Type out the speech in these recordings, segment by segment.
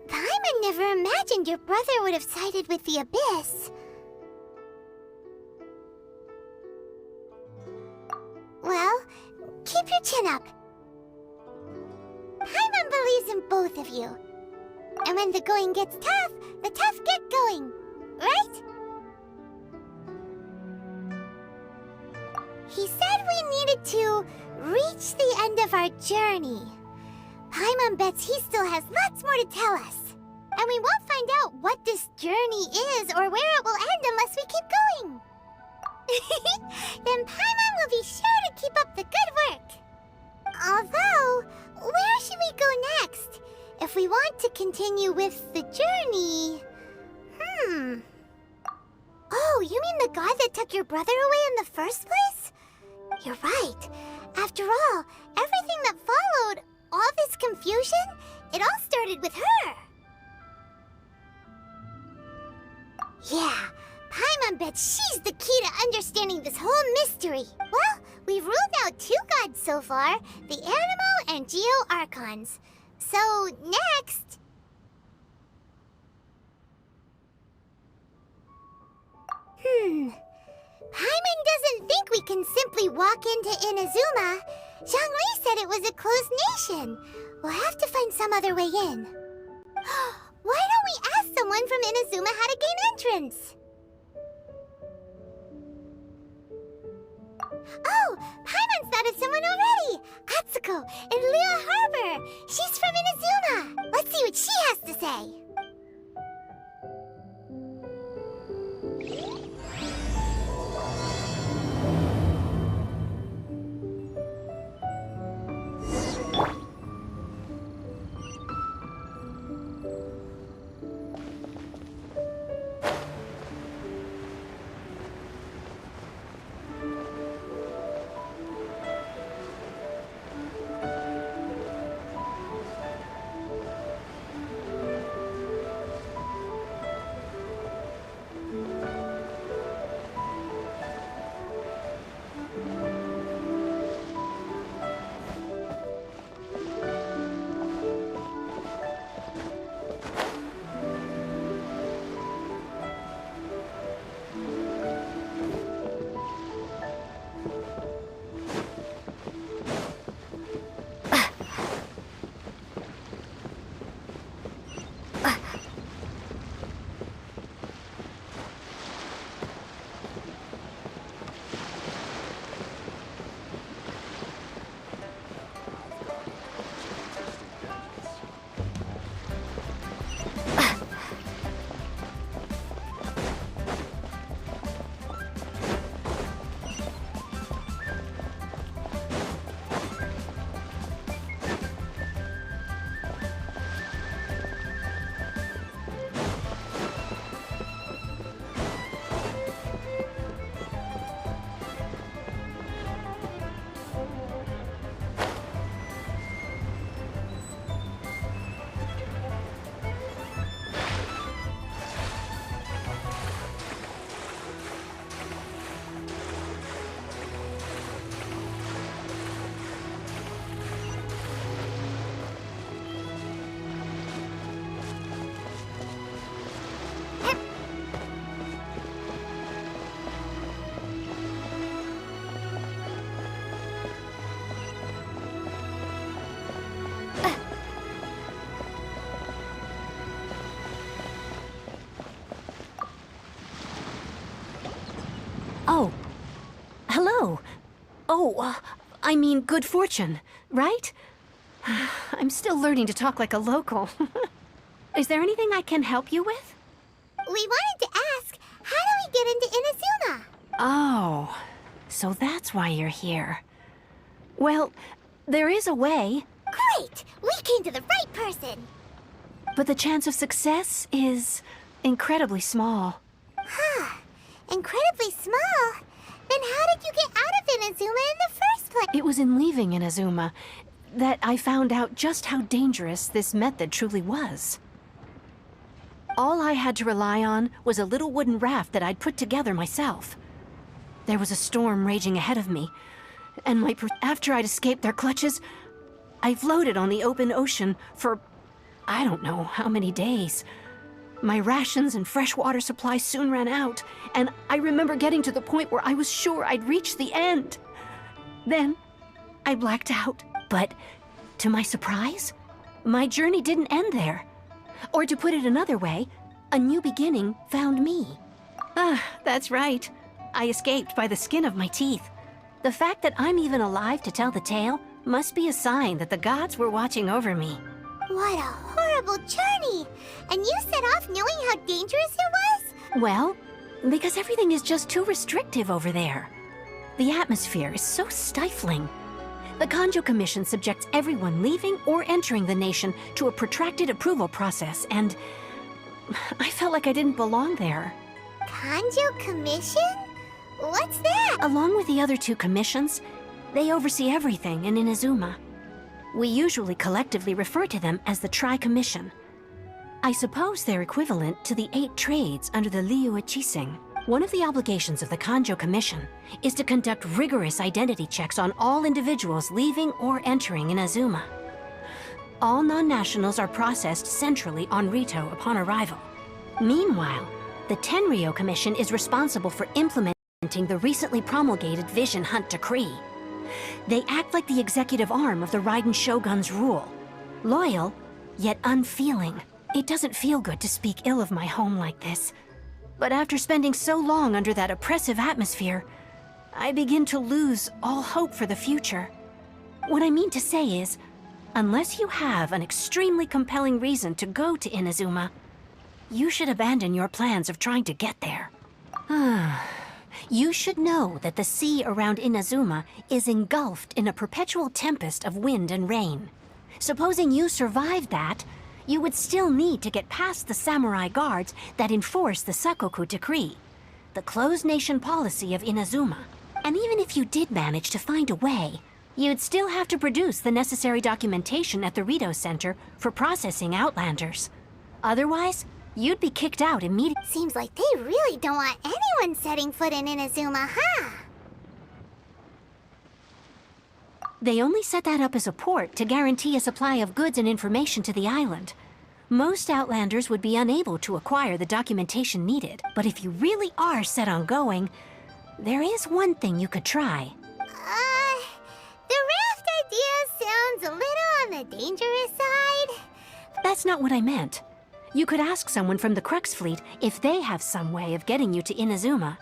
Paimon never imagined your brother would have sided with the Abyss. Well, keep your chin up. Paimon believes in both of you. And when the going gets tough, the tough get going, right? He said we needed to reach the end of our journey. Paimon bets he still has lots more to tell us. And we won't find out what this journey is or where it will end unless we keep going. Then Paimon will be sure to keep up the good work. Although, where should we go next? If we want to continue with the journey... Oh, you mean the god that took your brother away in the first place? You're right. After all, everything that followed, all this confusion, it all started with her. Yeah, Paimon bets she's the key to understanding this whole mystery. Well, we've ruled out 2 gods so far, the Animo and Geo Archons. So, next... Paimon doesn't think we can simply walk into Inazuma. Zhongli said it was a closed nation. We'll have to find some other way in. Why don't we ask someone from Inazuma how to gain entrance? Oh, Paimon's thought of someone already! Atsuko in Liyue Harbor! She's from Inazuma! Let's see what she has to say! Oh. Hello. Oh, I mean good fortune, right? I'm still learning to talk like a local. Is there anything I can help you with? We wanted to ask, how do we get into Inazuma? Oh, so that's why you're here. Well, there is a way. Great! We came to the right person! But the chance of success is incredibly small. Huh. Incredibly small? Then how did you get out of Inazuma in the first place? It was in leaving Inazuma that I found out just how dangerous this method truly was. All I had to rely on was a little wooden raft that I'd put together myself. There was a storm raging ahead of me, and after I'd escaped their clutches, I floated on the open ocean for I don't know how many days. My rations and fresh water supply soon ran out, and I remember getting to the point where I was sure I'd reached the end. Then, I blacked out. But, to my surprise, my journey didn't end there. Or to put it another way, a new beginning found me. Ah, that's right. I escaped by the skin of my teeth. The fact that I'm even alive to tell the tale must be a sign that the gods were watching over me. What a horrible journey! And you set off knowing how dangerous it was? Well, because everything is just too restrictive over there. The atmosphere is so stifling. The Kanjo Commission subjects everyone leaving or entering the nation to a protracted approval process, and I felt like I didn't belong there. Kanjo Commission? What's that? Along with the other two commissions, they oversee everything in Inazuma. We usually collectively refer to them as the Tri-Commission. I suppose they're equivalent to the 8 trades under the Liu Chising. One of the obligations of the Kanjo Commission is to conduct rigorous identity checks on all individuals leaving or entering Inazuma. All non-nationals are processed centrally on Rito upon arrival. Meanwhile, the Tenryo Commission is responsible for implementing the recently promulgated Vision Hunt Decree. They act like the executive arm of the Raiden Shogun's rule. Loyal, yet unfeeling. It doesn't feel good to speak ill of my home like this. But after spending so long under that oppressive atmosphere, I begin to lose all hope for the future. What I mean to say is, unless you have an extremely compelling reason to go to Inazuma, you should abandon your plans of trying to get there. You should know that the sea around Inazuma is engulfed in a perpetual tempest of wind and rain. Supposing you survived that, you would still need to get past the samurai guards that enforce the Sakoku Decree, the closed nation policy of Inazuma. And even if you did manage to find a way, you'd still have to produce the necessary documentation at the Rito Center for processing Outlanders. Otherwise, you'd be kicked out immediately. Seems like they really don't want anyone setting foot in Inazuma, huh? They only set that up as a port to guarantee a supply of goods and information to the island. Most Outlanders would be unable to acquire the documentation needed, but if you really are set on going, there is one thing you could try. The raft idea sounds a little on the dangerous side. That's not what I meant. You could ask someone from the Crux Fleet if they have some way of getting you to Inazuma.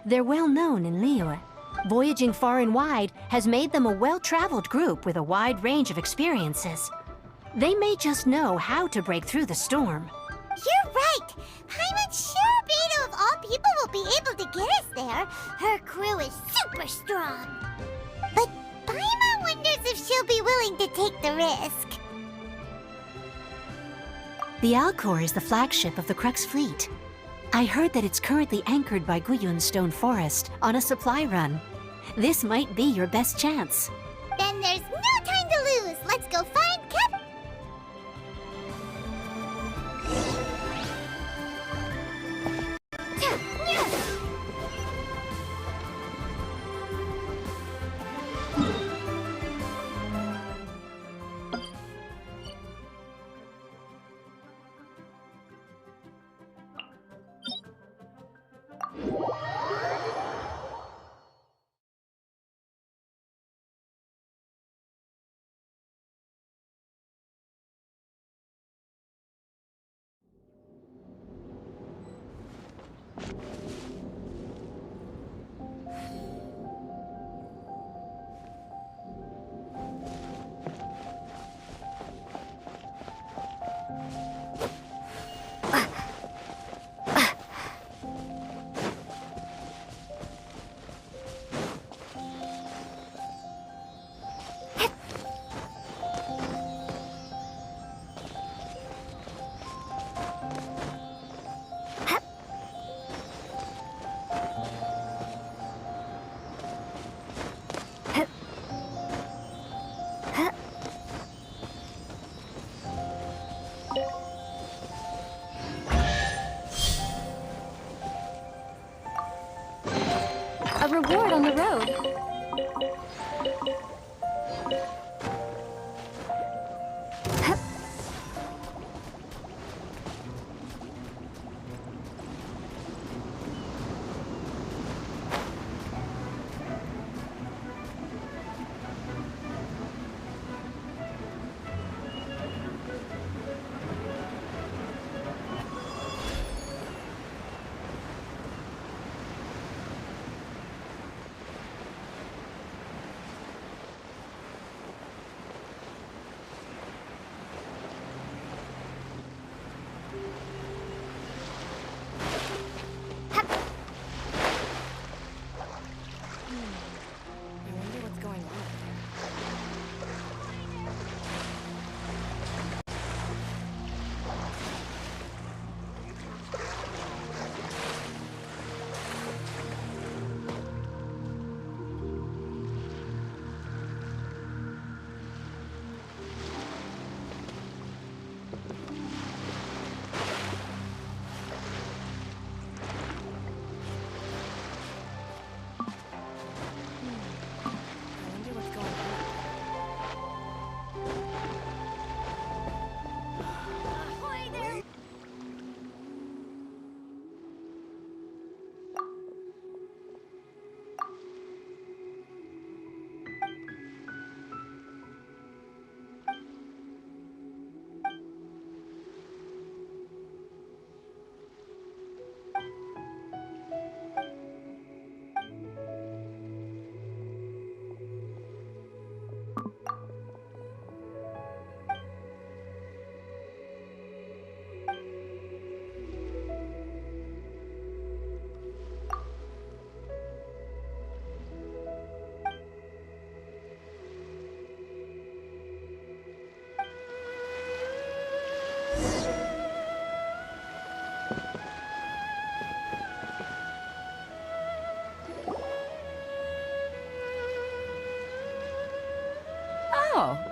They're well known in Liyue. Voyaging far and wide has made them a well-traveled group with a wide range of experiences. They may just know how to break through the storm. You're right! Paimon's sure Beto of all people will be able to get us there. Her crew is super strong. But Paimon wonders if she'll be willing to take the risk. The Alcor is the flagship of the Crux Fleet. I heard that it's currently anchored by Guyun Stone Forest on a supply run. This might be your best chance. Then there's no time to lose. Let's go find Captain.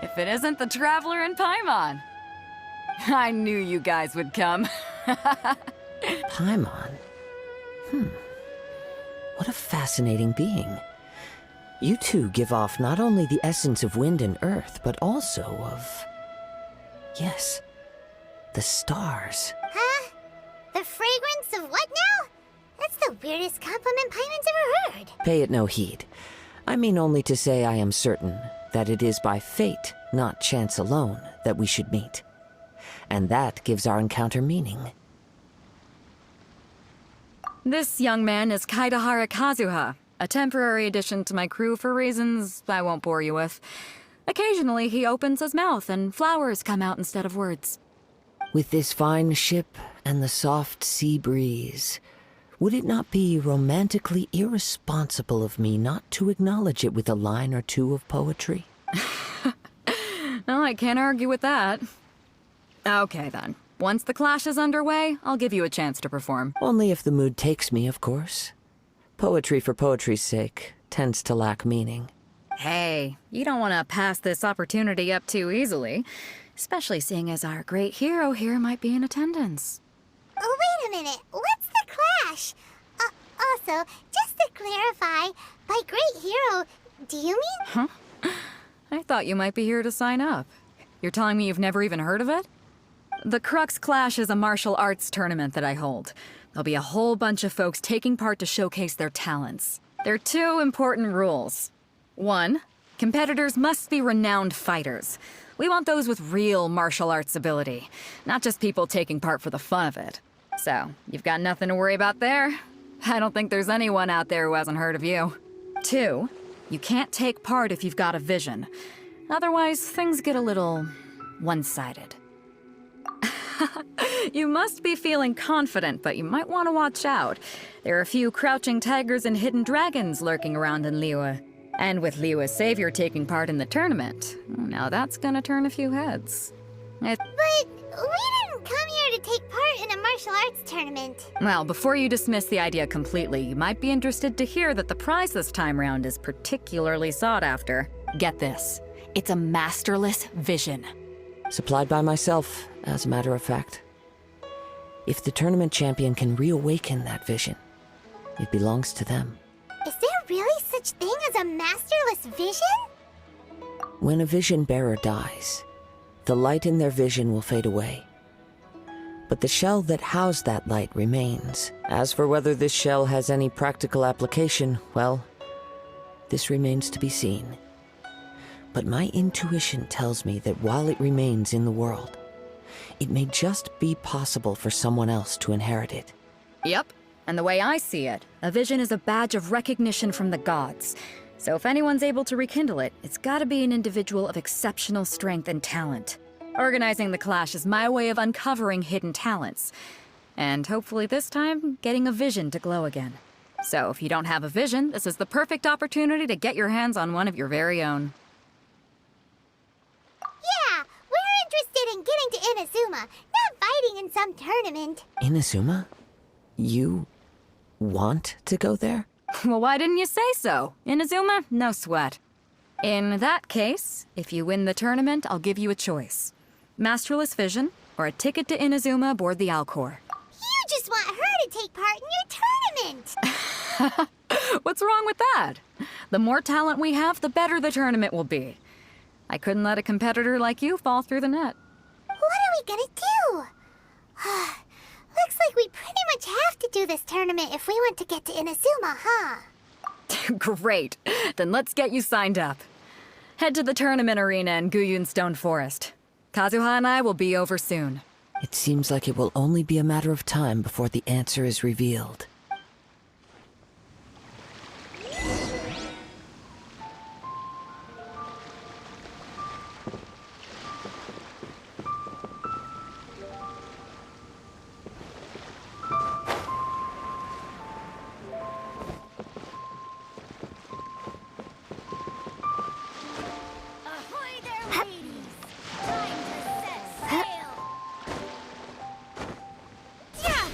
if it isn't the Traveler and Paimon. I knew you guys would come. Paimon? What a fascinating being. You two give off not only the essence of wind and earth, but also of... yes, the stars. Huh? The fragrance of what now? That's the weirdest compliment Paimon's ever heard. Pay it no heed. I mean only to say I am certain that it is by fate, not chance alone, that we should meet. And that gives our encounter meaning. This young man is Kaidahara Kazuha, a temporary addition to my crew for reasons I won't bore you with. Occasionally, he opens his mouth and flowers come out instead of words. With this fine ship and the soft sea breeze, would it not be romantically irresponsible of me not to acknowledge it with a line or two of poetry? Well, I can't argue with that. Okay, then. Once the clash is underway, I'll give you a chance to perform. Only if the mood takes me, of course. Poetry for poetry's sake tends to lack meaning. Hey, you don't want to pass this opportunity up too easily, especially seeing as our great hero here might be in attendance. Oh, wait a minute. What's the clash? Also, just to clarify, by great hero, do you mean? I thought you might be here to sign up. You're telling me you've never even heard of it? The Crux Clash is a martial arts tournament that I hold. There'll be a whole bunch of folks taking part to showcase their talents. There are two important rules. 1, competitors must be renowned fighters. We want those with real martial arts ability, not just people taking part for the fun of it. So, you've got nothing to worry about there. I don't think there's anyone out there who hasn't heard of you. 2, you can't take part if you've got a vision. Otherwise, things get a little one-sided. You must be feeling confident, but you might want to watch out. There are a few crouching tigers and hidden dragons lurking around in Liyue. And with Liyue's savior taking part in the tournament, now that's gonna turn a few heads. But we didn't come here to take part in a martial arts tournament. Well, before you dismiss the idea completely, you might be interested to hear that the prize this time round is particularly sought after. Get this. It's a masterless vision. Supplied by myself, as a matter of fact. If the tournament champion can reawaken that vision, it belongs to them. Is there really such thing as a masterless vision? When a vision bearer dies, the light in their vision will fade away. But the shell that housed that light remains. As for whether this shell has any practical application, well, this remains to be seen. But my intuition tells me that while it remains in the world, it may just be possible for someone else to inherit it. Yep. And the way I see it, a vision is a badge of recognition from the gods. So if anyone's able to rekindle it, it's gotta be an individual of exceptional strength and talent. Organizing the clash is my way of uncovering hidden talents. And hopefully this time, getting a vision to glow again. So if you don't have a vision, this is the perfect opportunity to get your hands on one of your very own. Yeah, we're interested in getting to Inazuma, not fighting in some tournament. Inazuma? You want to go there? Well, why didn't you say so? Inazuma? No sweat. In that case, if you win the tournament, I'll give you a choice. Masterless Vision, or a ticket to Inazuma aboard the Alcor. You just want her to take part in your tournament. What's wrong with that? The more talent we have, the better the tournament will be. I couldn't let a competitor like you fall through the net. What are we gonna do? Looks like we pretty much have to do this tournament if we want to get to Inazuma, huh? Great. Then let's get you signed up. Head to the tournament arena in Guyun Stone Forest. Kazuha and I will be over soon. It seems like it will only be a matter of time before the answer is revealed. Ahoy there, ladies! Time to set sail! Yeah!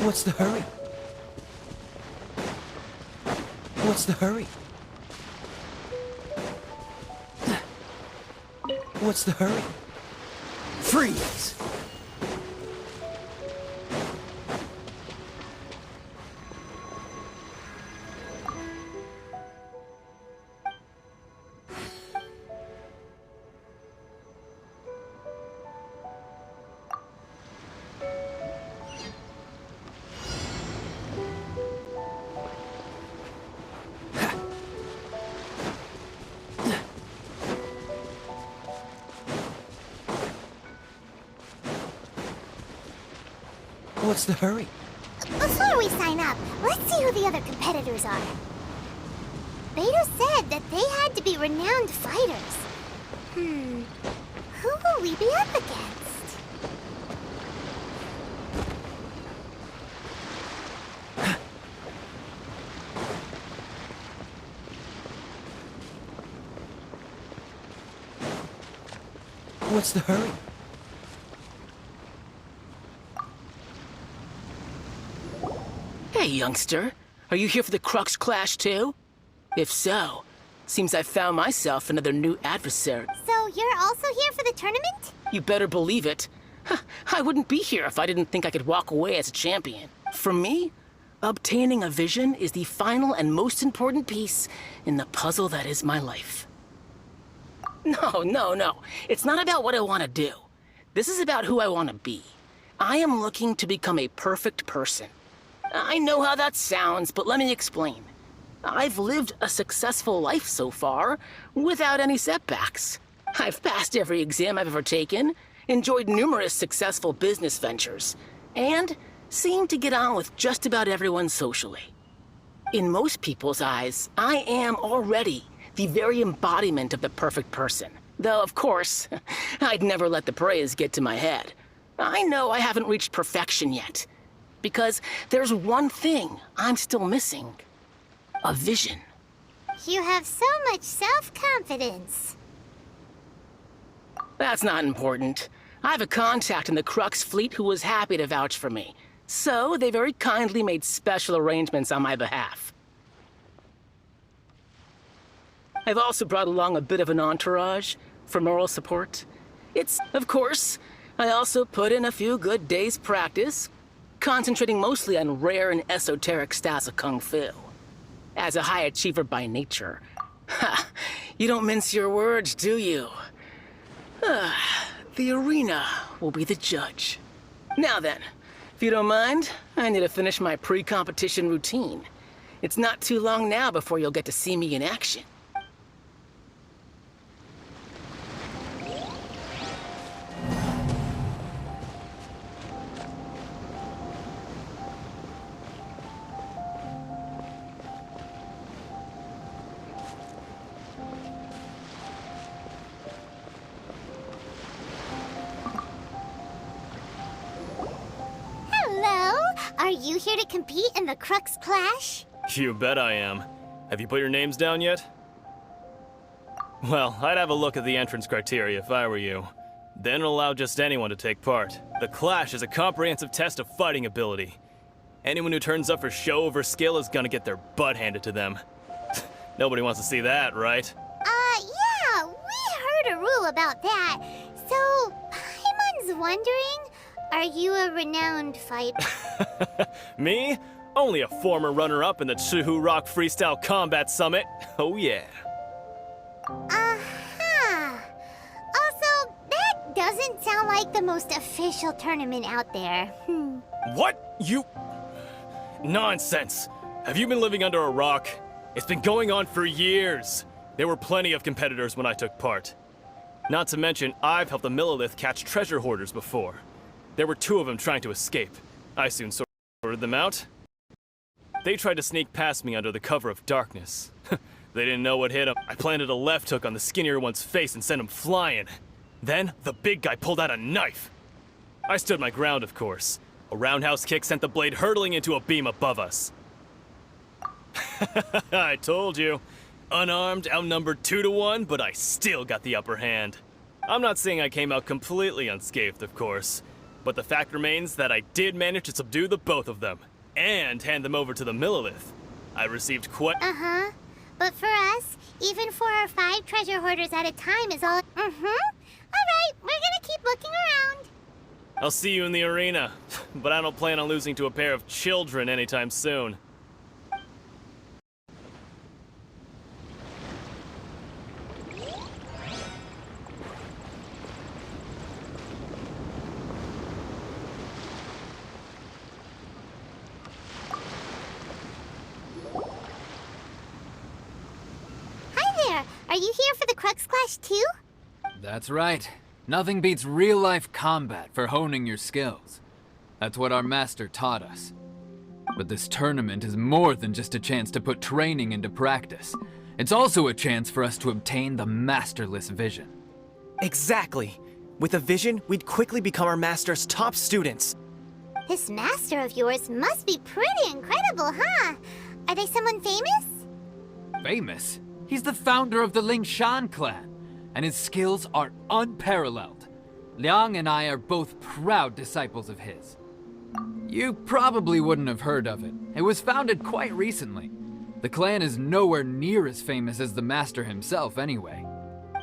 What's the hurry? What's the hurry? What's the hurry? Freeze! What's the hurry? Before we sign up, let's see who the other competitors are. Beto said that they had to be renowned fighters. Who will we be up against? What's the hurry? Hey, youngster. Are you here for the Crux Clash, too? If so, seems I've found myself another new adversary. So you're also here for the tournament? You better believe it. I wouldn't be here if I didn't think I could walk away as a champion. For me, obtaining a vision is the final and most important piece in the puzzle that is my life. No. It's not about what I want to do. This is about who I want to be. I am looking to become a perfect person. I know how that sounds, but let me explain. I've lived a successful life so far, without any setbacks. I've passed every exam I've ever taken, enjoyed numerous successful business ventures, and seem to get on with just about everyone socially. In most people's eyes, I am already the very embodiment of the perfect person. Though, of course, I'd never let the praise get to my head. I know I haven't reached perfection yet. Because there's one thing I'm still missing. A vision. You have so much self-confidence. That's not important. I have a contact in the Crux fleet who was happy to vouch for me. So they very kindly made special arrangements on my behalf. I've also brought along a bit of an entourage for moral support. It's, of course, I also put in a few good days' practice, concentrating mostly on rare and esoteric styles of Kung Fu. As a high achiever by nature. You don't mince your words, do you? The arena will be the judge. Now then, if you don't mind, I need to finish my pre-competition routine. It's not too long now before you'll get to see me in action. Are you here to compete in the Crux Clash? You bet I am. Have you put your names down yet? Well, I'd have a look at the entrance criteria if I were you. Then allow just anyone to take part. The Clash is a comprehensive test of fighting ability. Anyone who turns up for show over skill is gonna get their butt handed to them. Nobody wants to see that, right? Yeah, we heard a rule about that. So, Paimon's wondering, are you a renowned fighter? Me? Only a former runner-up in the Chihu Rock Freestyle Combat Summit. Oh yeah. Also, that doesn't sound like the most official tournament out there. What? You... Nonsense. Have you been living under a rock? It's been going on for years. There were plenty of competitors when I took part. Not to mention, I've helped the Millilith catch treasure hoarders before. There were 2 of them trying to escape. I soon sorted them out. They tried to sneak past me under the cover of darkness. They didn't know what hit them. I planted a left hook on the skinnier one's face and sent him flying. Then, the big guy pulled out a knife. I stood my ground, of course. A roundhouse kick sent the blade hurtling into a beam above us. I told you. Unarmed, outnumbered 2 to 1, but I still got the upper hand. I'm not saying I came out completely unscathed, of course. But the fact remains that I did manage to subdue the both of them, and hand them over to the Millilith. I received quite— Uh-huh. But for us, even 4 or 5 treasure hoarders at a time is all— Alright, we're gonna keep looking around. I'll see you in the arena, but I don't plan on losing to a pair of children anytime soon. Hi there, are you here for the Crux Clash too? That's right. Nothing beats real-life combat for honing your skills. That's what our master taught us. But this tournament is more than just a chance to put training into practice. It's also a chance for us to obtain the masterless vision. Exactly. With a vision, we'd quickly become our master's top students. This master of yours must be pretty incredible, huh? Are they someone famous? Famous? He's the founder of the Lingshan clan, and his skills are unparalleled. Liang and I are both proud disciples of his. You probably wouldn't have heard of it. It was founded quite recently. The clan is nowhere near as famous as the master himself anyway.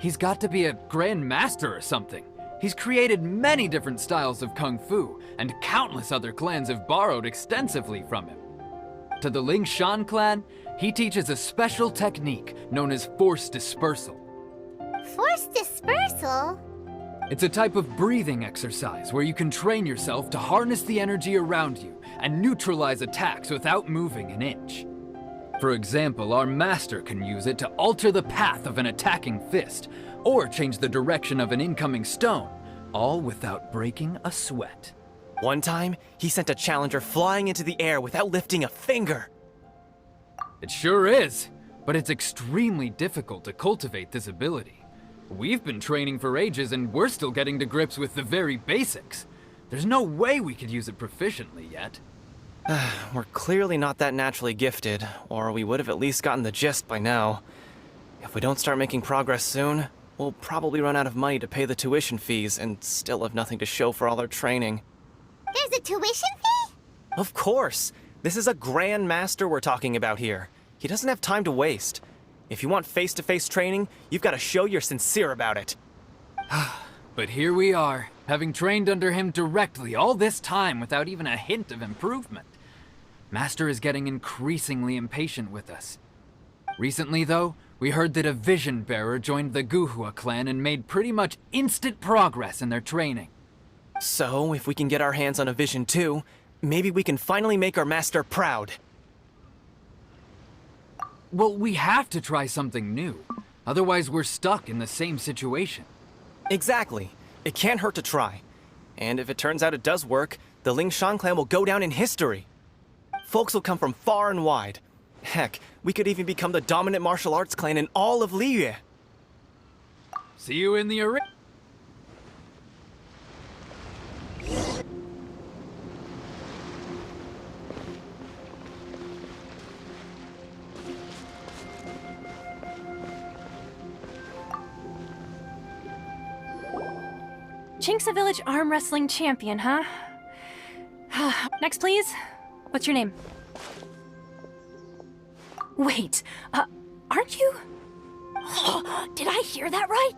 He's got to be a grand master or something. He's created many different styles of kung fu, and countless other clans have borrowed extensively from him. To the Lingshan clan, he teaches a special technique known as force dispersal. Force dispersal? It's a type of breathing exercise where you can train yourself to harness the energy around you and neutralize attacks without moving an inch. For example, our master can use it to alter the path of an attacking fist, or change the direction of an incoming stone, all without breaking a sweat. One time, he sent a challenger flying into the air without lifting a finger. It sure is, but it's extremely difficult to cultivate this ability. We've been training for ages and we're still getting to grips with the very basics. There's no way we could use it proficiently yet. We're clearly not that naturally gifted, or we would have at least gotten the gist by now. If we don't start making progress soon, we'll probably run out of money to pay the tuition fees and still have nothing to show for all our training. There's a tuition fee? Of course! This is a grand master we're talking about here. He doesn't have time to waste. If you want face-to-face training, you've got to show you're sincere about it. But here we are, having trained under him directly all this time without even a hint of improvement. Master is getting increasingly impatient with us. Recently, though, we heard that a vision bearer joined the Guhua clan and made pretty much instant progress in their training. So, if we can get our hands on a vision too, maybe we can finally make our master proud. Well, we have to try something new. Otherwise, we're stuck in the same situation. Exactly. It can't hurt to try. And if it turns out it does work, the Lingshan clan will go down in history. Folks will come from far and wide. Heck, we could even become the dominant martial arts clan in all of Liyue. See you in the arena. Chinksa Village arm wrestling champion, huh? Next, please. What's your name? Wait, aren't you? Did I hear that right?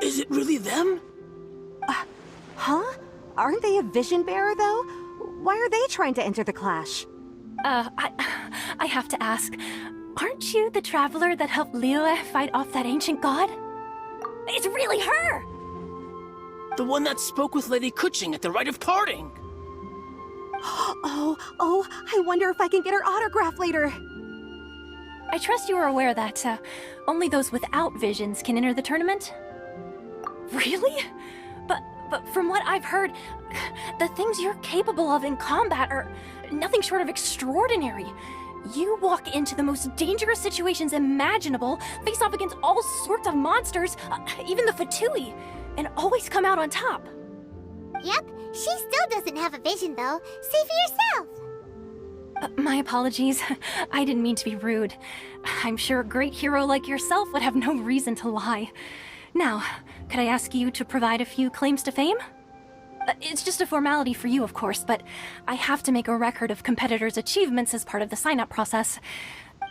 Is it really them? Huh? Aren't they a vision bearer, though? Why are they trying to enter the clash? I have to ask, aren't you the traveler that helped Liyue fight off that ancient god? It's really her! The one that spoke with Lady Kuching at the rite of parting. Oh, I wonder if I can get her autograph later. I trust you are aware that only those without visions can enter the tournament? Really? But from what I've heard, the things you're capable of in combat are nothing short of extraordinary. You walk into the most dangerous situations imaginable, face off against all sorts of monsters, even the Fatui, and always come out on top. Yep, she still doesn't have a vision though. Say for yourself. My apologies. I didn't mean to be rude. I'm sure a great hero like yourself would have no reason to lie. Now, could I ask you to provide a few claims to fame? It's just a formality for you, of course, but I have to make a record of competitors' achievements as part of the sign-up process.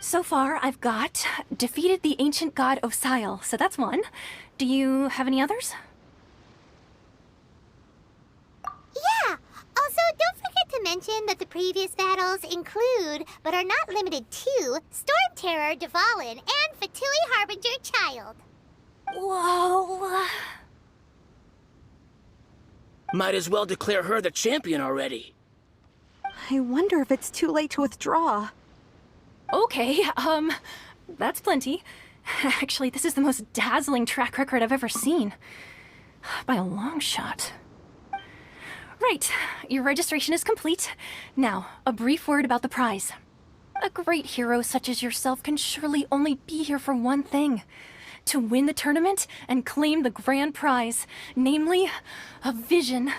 So far, I've got defeated the ancient god Osile, so that's one. Do you have any others? Yeah! Also, don't forget to mention that the previous battles include, but are not limited to, Storm Terror, Dvalin, and Fatui Harbinger Child. Whoa... Might as well declare her the champion already. I wonder if it's too late to withdraw. Okay, that's plenty. Actually, this is the most dazzling track record I've ever seen. By a long shot. Right, your registration is complete. Now, a brief word about the prize. A great hero such as yourself can surely only be here for one thing. To win the tournament and claim the grand prize, namely, a vision.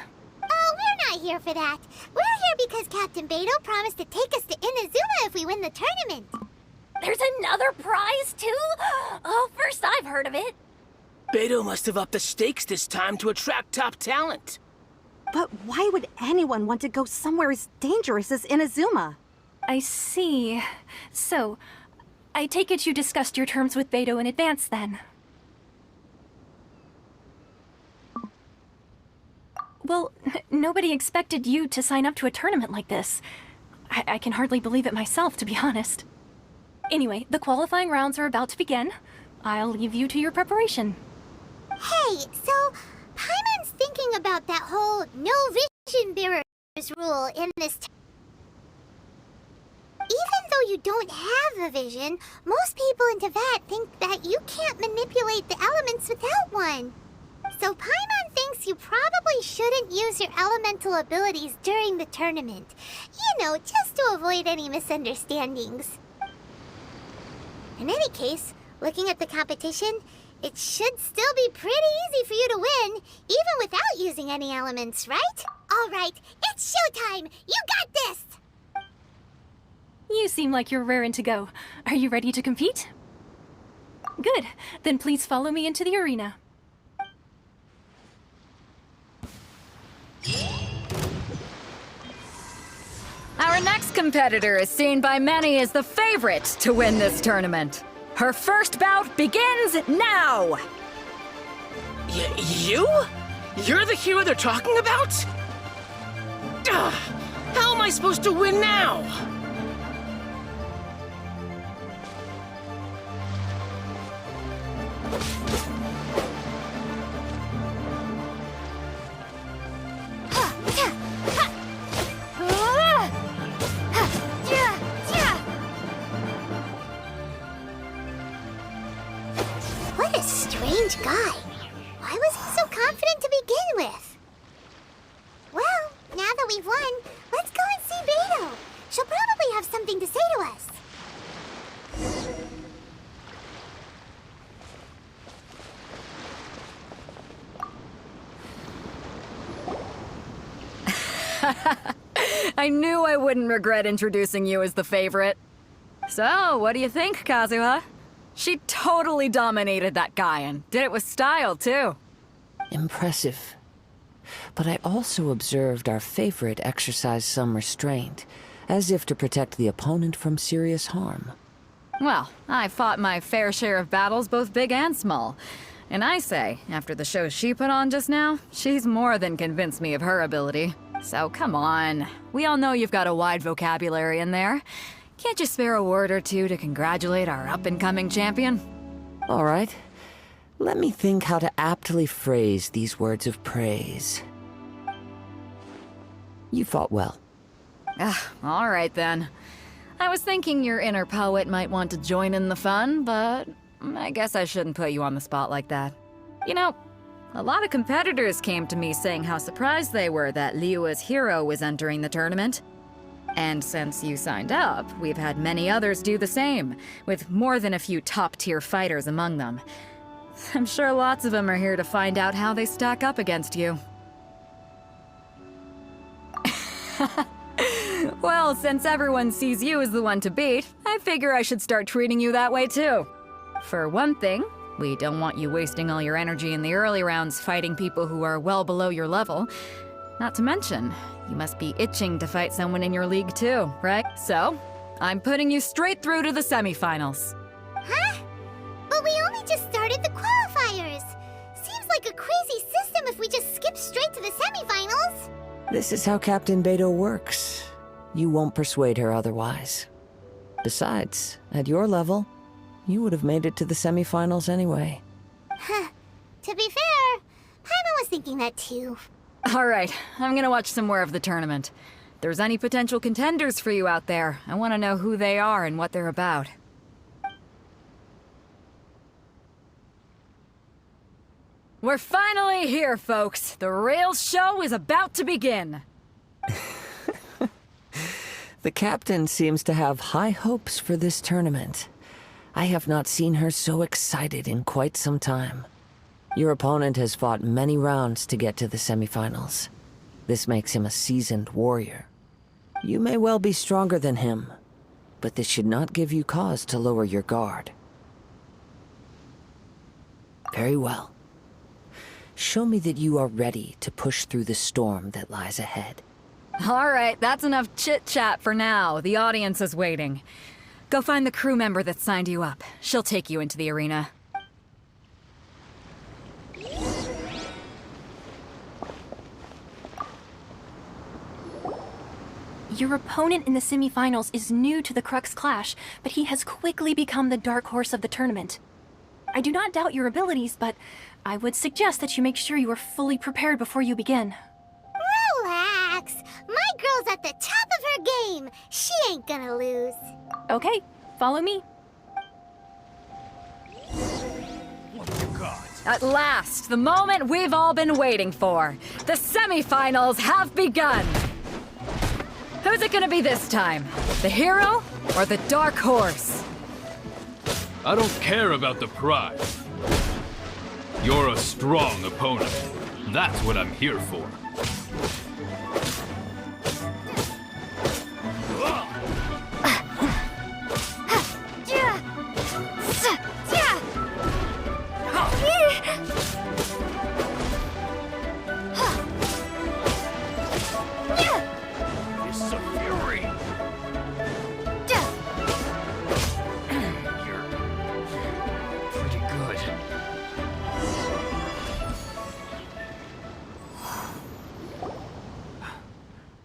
Oh, we're not here for that. We're here because Captain Beto promised to take us to Inazuma if we win the tournament. There's another prize, too? Oh, first I've heard of it. Beto must have upped the stakes this time to attract top talent. But why would anyone want to go somewhere as dangerous as Inazuma? I see. So, I take it you discussed your terms with Beto in advance, then? Well, nobody expected you to sign up to a tournament like this. I can hardly believe it myself, to be honest. Anyway, the qualifying rounds are about to begin. I'll leave you to your preparation. Hey, so Paimon's thinking about that whole no vision bearers rule in this. Even though you don't have a vision, most people in Teyvat think that you can't manipulate the elements without one. So Paimon thinks you probably shouldn't use your elemental abilities during the tournament. You know, just to avoid any misunderstandings. In any case, looking at the competition, it should still be pretty easy for you to win, even without using any elements, right? All right, it's showtime! You got this! You seem like you're raring to go. Are you ready to compete? Good. Then please follow me into the arena. Our next competitor is seen by many as the favorite to win this tournament. Her first bout begins now! You? You're the hero they're talking about? Ugh, how am I supposed to win now? What a strange guy. Why was he so confident to begin with? Well, now that we've won, let's go and see Beto. She'll probably have something to say to us. I knew I wouldn't regret introducing you as the favorite. So, what do you think, Kazuha? She totally dominated that guy and did it with style, too. Impressive. But I also observed our favorite exercise some restraint, as if to protect the opponent from serious harm. Well, I fought my fair share of battles, both big and small. And I say, after the show she put on just now, she's more than convinced me of her ability. So come on. We all know you've got a wide vocabulary in there. Can't you spare a word or two to congratulate our up-and-coming champion? All right. Let me think how to aptly phrase these words of praise. You fought well. All right then. I was thinking your inner poet might want to join in the fun, but I guess I shouldn't put you on the spot like that. You know, a lot of competitors came to me saying how surprised they were that Liyue's hero was entering the tournament. And since you signed up, we've had many others do the same, with more than a few top-tier fighters among them. I'm sure lots of them are here to find out how they stack up against you. Well, since everyone sees you as the one to beat, I figure I should start treating you that way too. For one thing, we don't want you wasting all your energy in the early rounds fighting people who are well below your level. Not to mention, you must be itching to fight someone in your league too, right? So, I'm putting you straight through to the semifinals. Huh? But we only just started the qualifiers. Seems like a crazy system if we just skip straight to the semifinals. This is how Captain Beto works. You won't persuade her otherwise. Besides, at your level, you would have made it to the semifinals anyway. Huh. To be fair, Paimon was thinking that too. Alright, I'm gonna watch some more of the tournament. If there's any potential contenders for you out there, I want to know who they are and what they're about. We're finally here, folks. The real show is about to begin. The captain seems to have high hopes for this tournament. I have not seen her so excited in quite some time. Your opponent has fought many rounds to get to the semifinals. This makes him a seasoned warrior. You may well be stronger than him, but this should not give you cause to lower your guard. Very well. Show me that you are ready to push through the storm that lies ahead. Alright, that's enough chit-chat for now. The audience is waiting. Go find the crew member that signed you up. She'll take you into the arena. Your opponent in the semifinals is new to the Crux Clash, but he has quickly become the dark horse of the tournament. I do not doubt your abilities, but I would suggest that you make sure you are fully prepared before you begin. Relax. My girl's at the top of her game. She ain't gonna lose. Okay, follow me. At last, the moment we've all been waiting for. The semifinals have begun. Who's it gonna be this time? The hero or the dark horse? I don't care about the prize. You're a strong opponent. That's what I'm here for.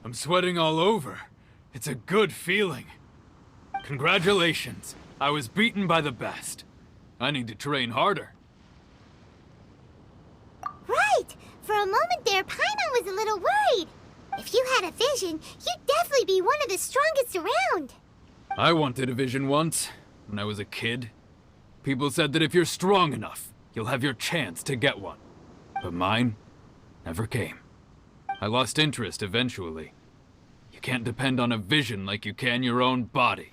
I'm sweating all over. It's a good feeling. Congratulations. I was beaten by the best. I need to train harder. Right. For a moment there, Paimon was a little worried. If you had a vision, you'd definitely be one of the strongest around. I wanted a vision once, when I was a kid. People said that if you're strong enough, you'll have your chance to get one. But mine never came. I lost interest eventually. You can't depend on a vision like you can your own body.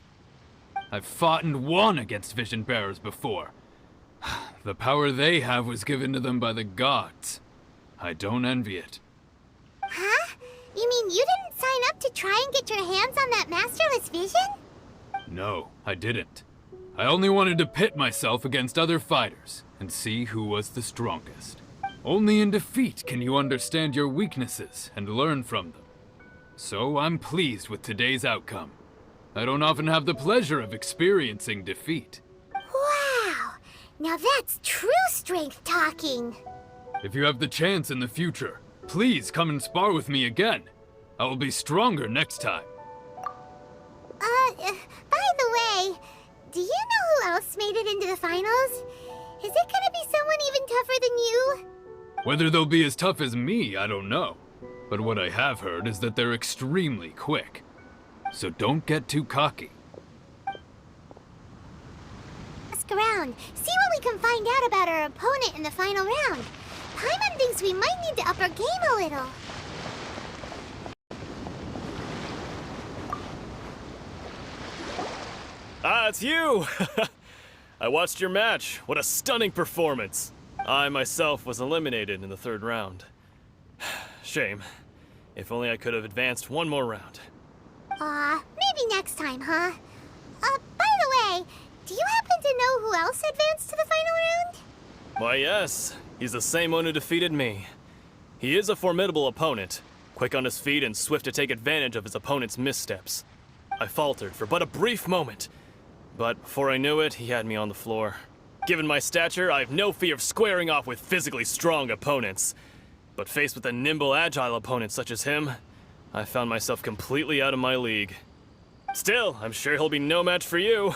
I've fought and won against vision bearers before. The power they have was given to them by the gods. I don't envy it. Huh? You mean you didn't sign up to try and get your hands on that masterless vision? No, I didn't. I only wanted to pit myself against other fighters and see who was the strongest. Only in defeat can you understand your weaknesses and learn from them. So I'm pleased with today's outcome. I don't often have the pleasure of experiencing defeat. Wow! Now that's true strength talking. If you have the chance in the future, please come and spar with me again. I will be stronger next time. By the way, do you know who else made it into the finals? Is it gonna be someone even tougher than you? Whether they'll be as tough as me, I don't know. But what I have heard is that they're extremely quick. So don't get too cocky. Ask around, see what we can find out about our opponent in the final round. Paimon thinks we might need to up our game a little. Ah, it's you! I watched your match. What a stunning performance. I myself was eliminated in the third round. Shame. If only I could have advanced one more round. Maybe next time, huh? By the way, do you happen to know who else advanced to the final round? Why, yes. He's the same one who defeated me. He is a formidable opponent. quick on his feet and swift to take advantage of his opponent's missteps. I faltered for but a brief moment, but before I knew it, he had me on the floor. Given my stature, I have no fear of squaring off with physically strong opponents. But faced with a nimble, agile opponent such as him, I found myself completely out of my league. Still, I'm sure he'll be no match for you.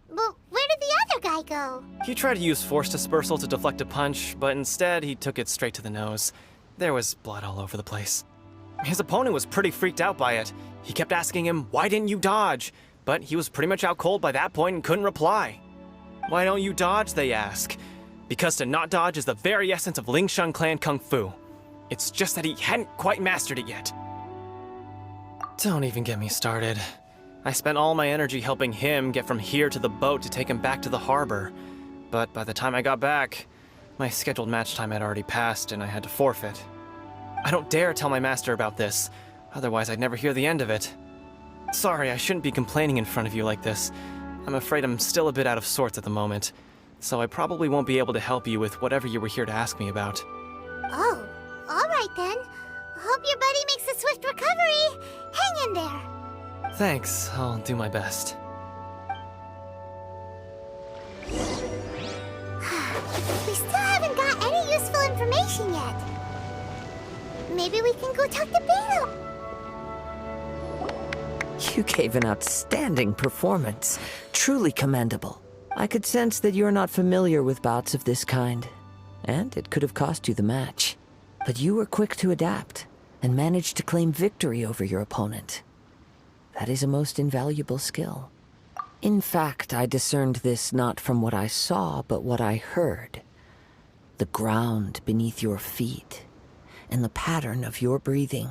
Well, where did the other guy go? He tried to use force dispersal to deflect a punch, but instead he took it straight to the nose. There was blood all over the place. His opponent was pretty freaked out by it. He kept asking him, "Why didn't you dodge?" But he was pretty much out cold by that point and couldn't reply. "Why don't you dodge?" they ask. Because to not dodge is the very essence of Lingshan clan kung fu. It's just that he hadn't quite mastered it yet. Don't even get me started. I spent all my energy helping him get from here to the boat to take him back to the harbor. But by the time I got back, my scheduled match time had already passed and I had to forfeit. I don't dare tell my master about this, otherwise I'd never hear the end of it. Sorry, I shouldn't be complaining in front of you like this. I'm afraid I'm still a bit out of sorts at the moment, so I probably won't be able to help you with whatever you were here to ask me about. Oh, all right then. Hope your buddy makes a swift recovery. Hang in there. Thanks, I'll do my best. We still haven't got any useful information yet. Maybe we can go talk to Beto. You gave an outstanding performance. Truly commendable. I could sense that you're not familiar with bouts of this kind, and it could have cost you the match. But you were quick to adapt, and managed to claim victory over your opponent. That is a most invaluable skill. In fact, I discerned this not from what I saw, but what I heard. The ground beneath your feet, and the pattern of your breathing.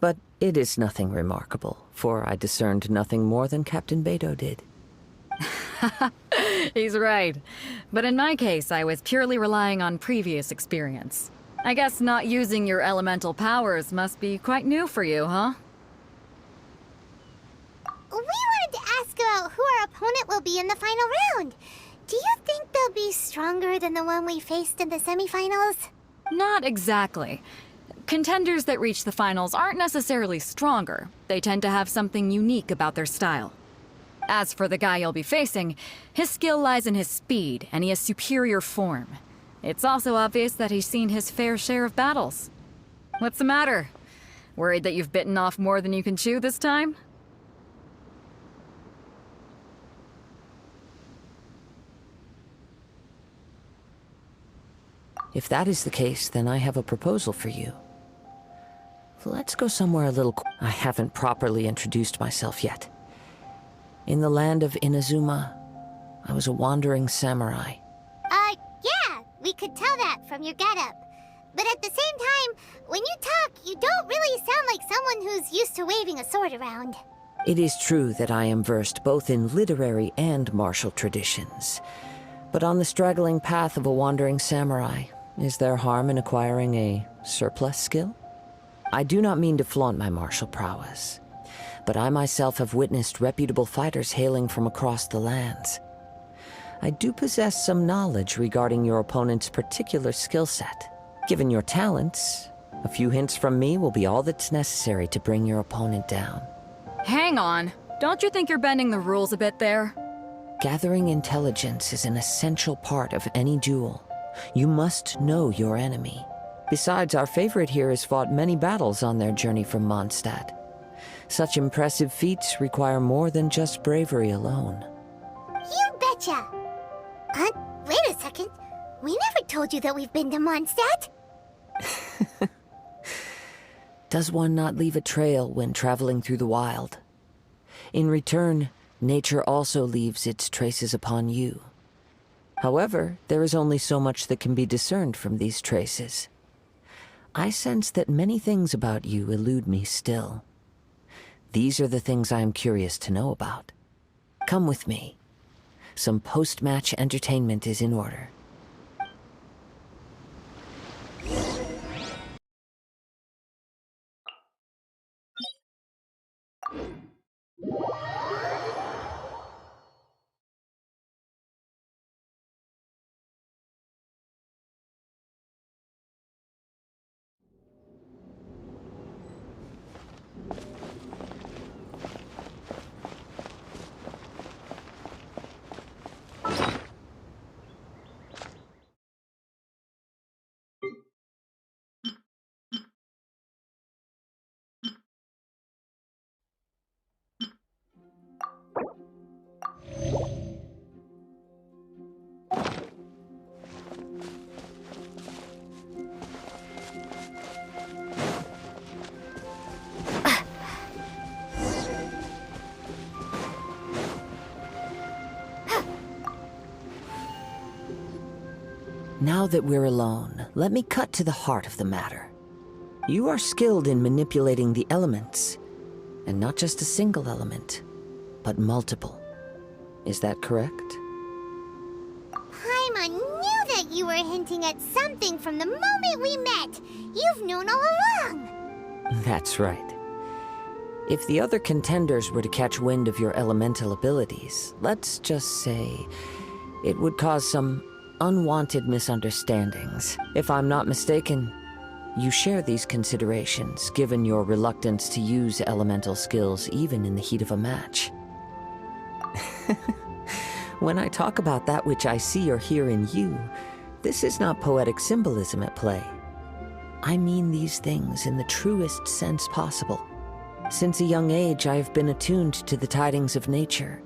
But it is nothing remarkable, for I discerned nothing more than Captain Beto did. He's right. But in my case, I was purely relying on previous experience. I guess not using your elemental powers must be quite new for you, huh? We wanted to ask about who our opponent will be in the final round. Do you think they'll be stronger than the one we faced in the semifinals? Not exactly. Contenders that reach the finals aren't necessarily stronger. They tend to have something unique about their style. As for the guy you'll be facing, his skill lies in his speed, and he has superior form. It's also obvious that he's seen his fair share of battles. What's the matter? Worried that you've bitten off more than you can chew this time? If that is the case, then I have a proposal for you. Let's go somewhere a little... I haven't properly introduced myself yet. In the land of Inazuma, I was a wandering samurai. Yeah, we could tell that from your getup. But at the same time, when you talk, you don't really sound like someone who's used to waving a sword around. It is true that I am versed both in literary and martial traditions. But on the straggling path of a wandering samurai, is there harm in acquiring a surplus skill? I do not mean to flaunt my martial prowess, but I myself have witnessed reputable fighters hailing from across the lands. I do possess some knowledge regarding your opponent's particular skill set. Given your talents, a few hints from me will be all that's necessary to bring your opponent down. Hang on. Don't you think you're bending the rules a bit there? Gathering intelligence is an essential part of any duel. You must know your enemy. Besides, our favorite here has fought many battles on their journey from Mondstadt. Such impressive feats require more than just bravery alone. You betcha! Wait a second. We never told you that we've been to Mondstadt. Does one not leave a trail when traveling through the wild? In return, nature also leaves its traces upon you. However, there is only so much that can be discerned from these traces. I sense that many things about you elude me still. These are the things I am curious to know about. Come with me. Some post-match entertainment is in order. Now that we're alone, let me cut to the heart of the matter. You are skilled in manipulating the elements, and not just a single element, but multiple. Is that correct? Paimon knew that you were hinting at something from the moment we met. You've known all along. That's right. If the other contenders were to catch wind of your elemental abilities, let's just say it would cause some unwanted misunderstandings. If I'm not mistaken, you share these considerations, given your reluctance to use elemental skills even in the heat of a match. When I talk about that which I see or hear in you, this is not poetic symbolism at play. I mean these things in the truest sense possible. Since a young age, I have been attuned to the tidings of nature.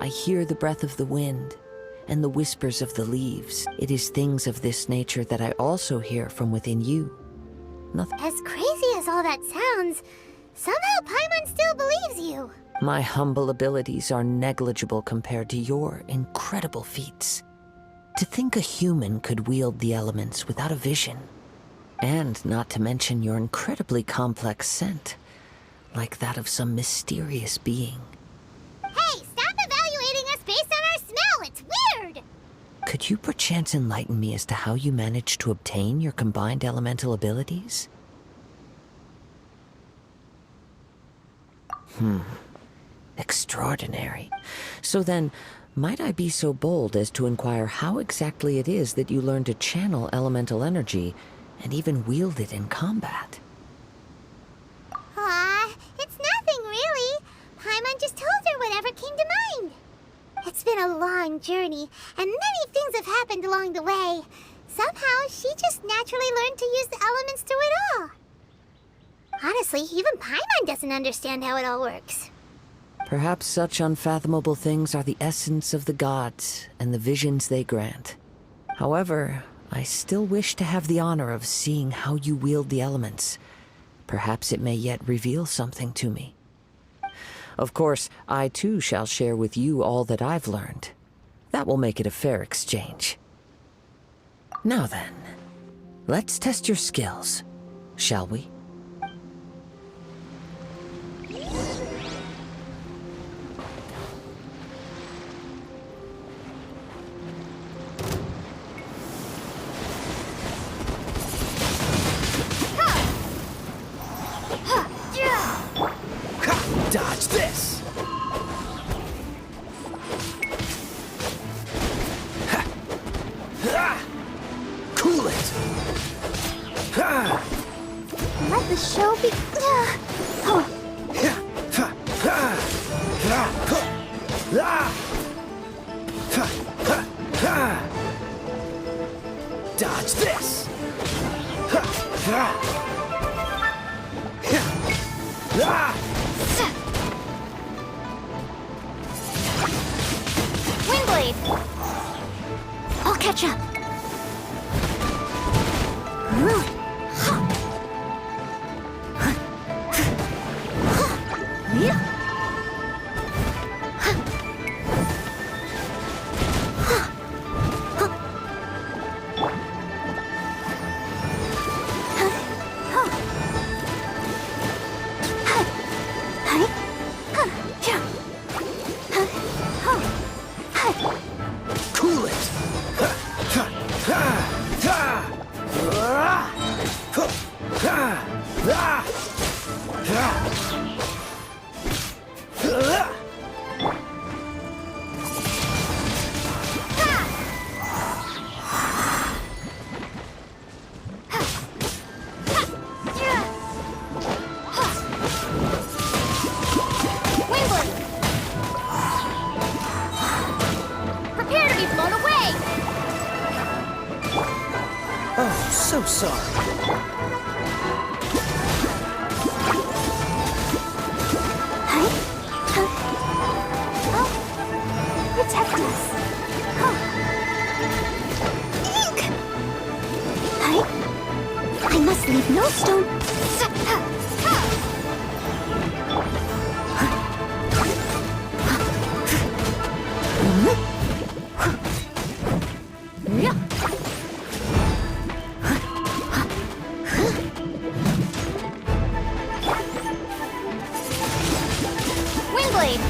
I hear the breath of the wind and the whispers of the leaves. It is things of this nature that I also hear from within you. Nothing. As crazy as all that sounds, somehow Paimon still believes you. My humble abilities are negligible compared to your incredible feats. To think a human could wield the elements without a vision, and not to mention your incredibly complex scent, like that of some mysterious being. Hey, stop evaluating us based on our smell! It's weird! Could you perchance enlighten me as to how you managed to obtain your combined elemental abilities? Extraordinary. So then, might I be so bold as to inquire how exactly it is that you learned to channel elemental energy and even wield it in combat? It's nothing really. Paimon just told her whatever came to mind. It's been a long journey, and many things have happened along the way. Somehow, she just naturally learned to use the elements through it all. Honestly, even Paimon doesn't understand how it all works. Perhaps such unfathomable things are the essence of the gods and the visions they grant. However, I still wish to have the honor of seeing how you wield the elements. Perhaps it may yet reveal something to me. Of course, I too shall share with you all that I've learned. That will make it a fair exchange. Now then, let's test your skills, shall we? Dodge this! Cool it! Let the show be... Dodge this! Windblade! I'll catch up. Cool it! so sorry. Protect us. Eek! I must leave no stone. Windblade.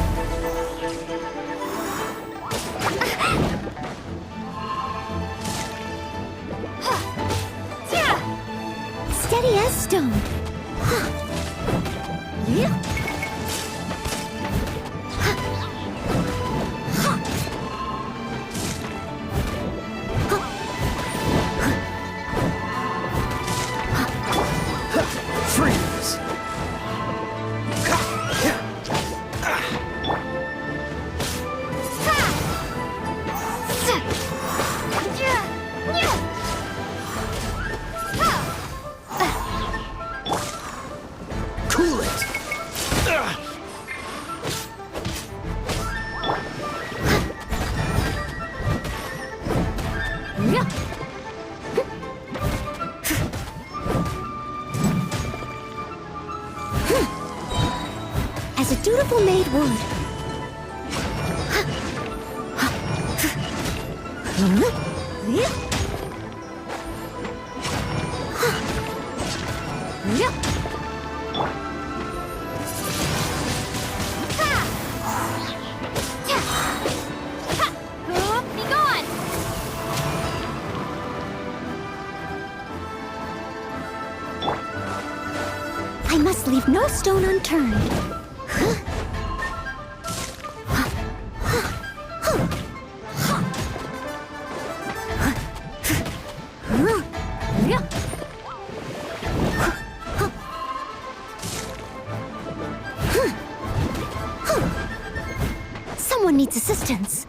Steady as stone. Freeze! Cool it! As a dutiful maid would. Be gone! I must leave no stone unturned. Someone needs assistance.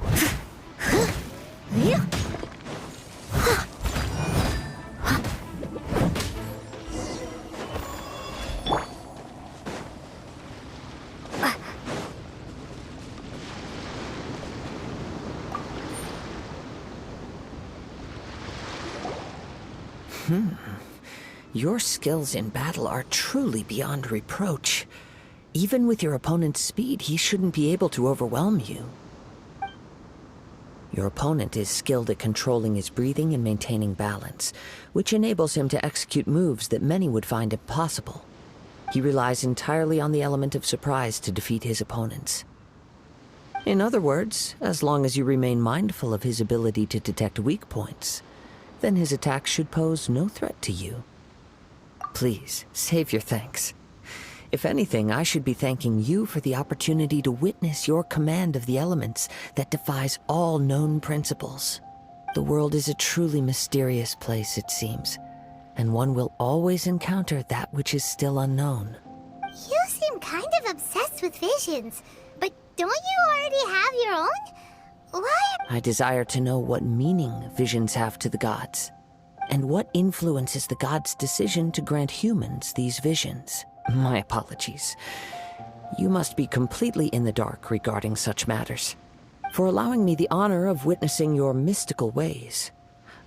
Your skills in battle are truly beyond reproach. Even with your opponent's speed, he shouldn't be able to overwhelm you. Your opponent is skilled at controlling his breathing and maintaining balance, which enables him to execute moves that many would find impossible. He relies entirely on the element of surprise to defeat his opponents. In other words, as long as you remain mindful of his ability to detect weak points, then his attacks should pose no threat to you. Please, save your thanks. If anything, I should be thanking you for the opportunity to witness your command of the elements that defies all known principles. The world is a truly mysterious place, it seems, and one will always encounter that which is still unknown. You seem kind of obsessed with visions, but don't you already have your own? Why? I desire to know what meaning visions have to the gods, and what influences the gods' decision to grant humans these visions. My apologies. You must be completely in the dark regarding such matters. For allowing me the honor of witnessing your mystical ways,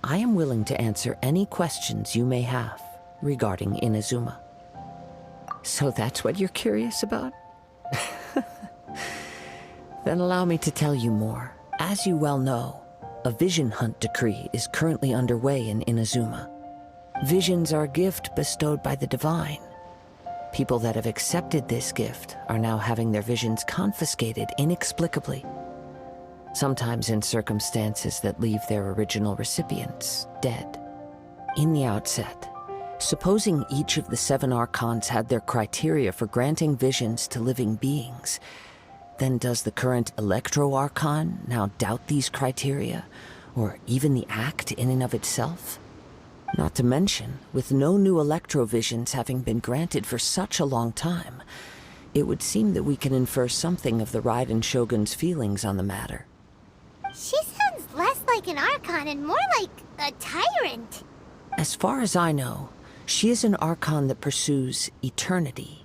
I am willing to answer any questions you may have regarding Inazuma. So that's what you're curious about? Then allow me to tell you more. As you well know, a vision hunt decree is currently underway in Inazuma. Visions are a gift bestowed by the divine. People that have accepted this gift are now having their visions confiscated inexplicably, sometimes in circumstances that leave their original recipients dead. In the outset, supposing each of the 7 archons had their criteria for granting visions to living beings, then does the current Electro-Archon now doubt these criteria, or even the act in and of itself? Not to mention, with no new Electro-Visions having been granted for such a long time, it would seem that we can infer something of the Raiden Shogun's feelings on the matter. She sounds less like an Archon and more like a tyrant. As far as I know, she is an Archon that pursues eternity.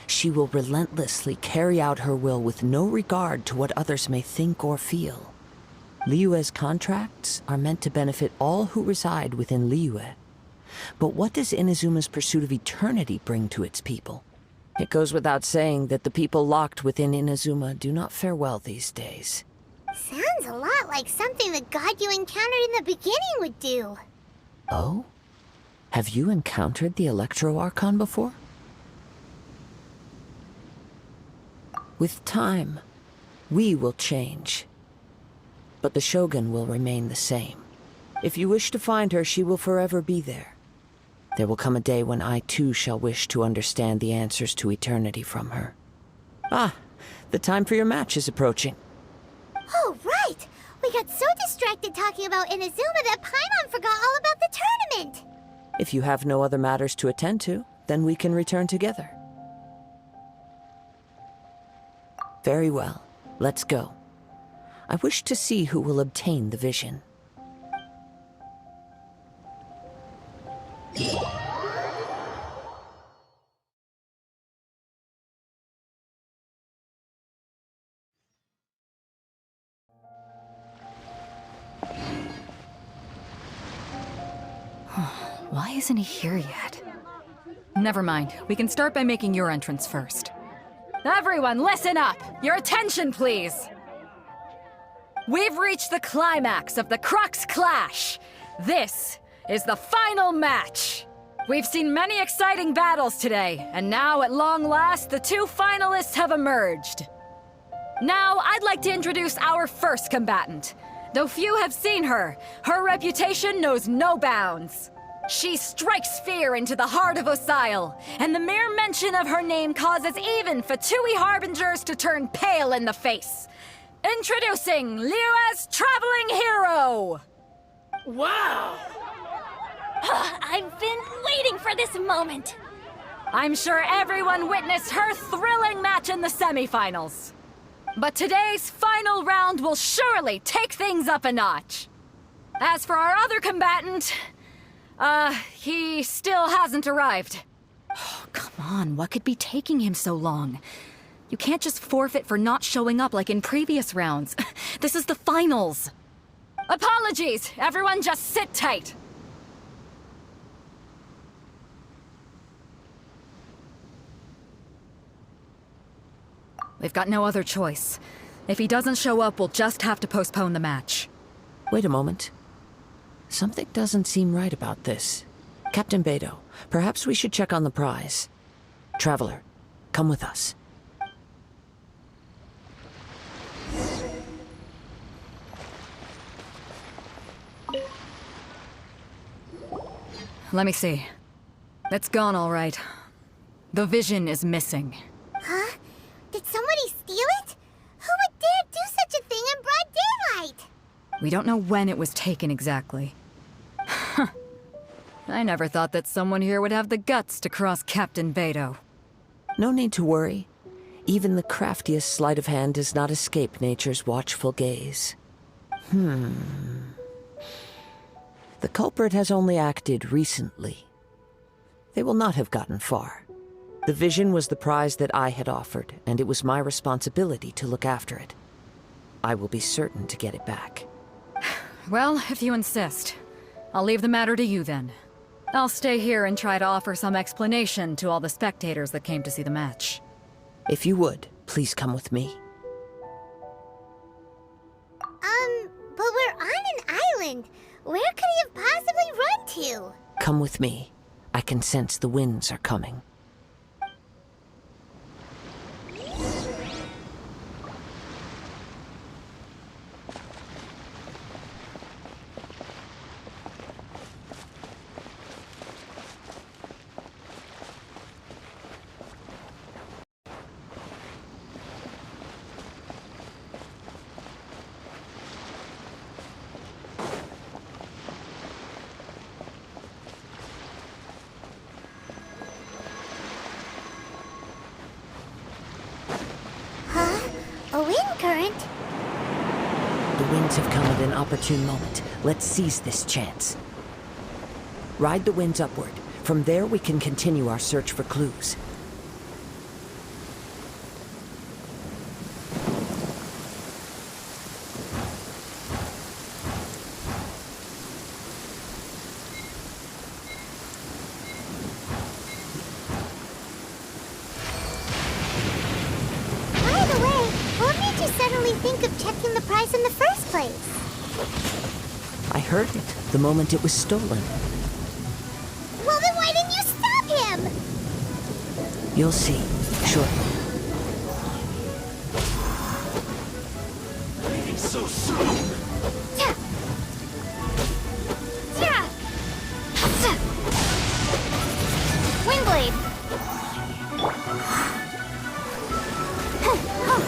She will relentlessly carry out her will with no regard to what others may think or feel. Liyue's contracts are meant to benefit all who reside within Liyue. But what does Inazuma's pursuit of eternity bring to its people? It goes without saying that the people locked within Inazuma do not fare well these days. Sounds a lot like something the god you encountered in the beginning would do. Oh? Have you encountered the Electro Archon before? With time, we will change. But the Shogun will remain the same. If you wish to find her, she will forever be there. There will come a day when I too shall wish to understand the answers to eternity from her. Ah, the time for your match is approaching. Oh, right! We got so distracted talking about Inazuma that Paimon forgot all about the tournament! If you have no other matters to attend to, then we can return together. Very well. Let's go. I wish to see who will obtain the vision. Why isn't he here yet? Never mind. We can start by making your entrance first. Everyone, listen up! Your attention, please! We've reached the climax of the Crux Clash! This is the final match! We've seen many exciting battles today, and now, at long last, the two finalists have emerged. Now, I'd like to introduce our first combatant. Though few have seen her, her reputation knows no bounds. She strikes fear into the heart of Osile, and the mere mention of her name causes even Fatui harbingers to turn pale in the face. Introducing Liyue's traveling hero! Wow! I've been waiting for this moment! I'm sure everyone witnessed her thrilling match in the semifinals. But today's final round will surely take things up a notch. As for our other combatant, he still hasn't arrived. Oh, come on, what could be taking him so long? You can't just forfeit for not showing up like in previous rounds. This is the finals. Apologies, everyone just sit tight. We've got no other choice. If he doesn't show up, we'll just have to postpone the match. Wait a moment. Something doesn't seem right about this. Captain Beidou, perhaps we should check on the prize. Traveler, come with us. Let me see. It's gone all right. The vision is missing. Huh? Did somebody steal it? Who would dare do such a thing in broad daylight? We don't know when it was taken exactly. I never thought that someone here would have the guts to cross Captain Beidou. No need to worry. Even the craftiest sleight of hand does not escape nature's watchful gaze. The culprit has only acted recently. They will not have gotten far. The vision was the prize that I had offered, and it was my responsibility to look after it. I will be certain to get it back. Well, if you insist. I'll leave the matter to you then. I'll stay here and try to offer some explanation to all the spectators that came to see the match. If you would, please come with me. But we're on an island. Where could he have possibly run to? Come with me. I can sense the winds are coming. A wind current? The winds have come at an opportune moment. Let's seize this chance. Ride the winds upward. From there, we can continue our search for clues. By the way, what made you suddenly think of checking the price in the first place? I heard it the moment it was stolen. Well, then why didn't you stop him? You'll see, shortly. Leaving so soon. Windblade.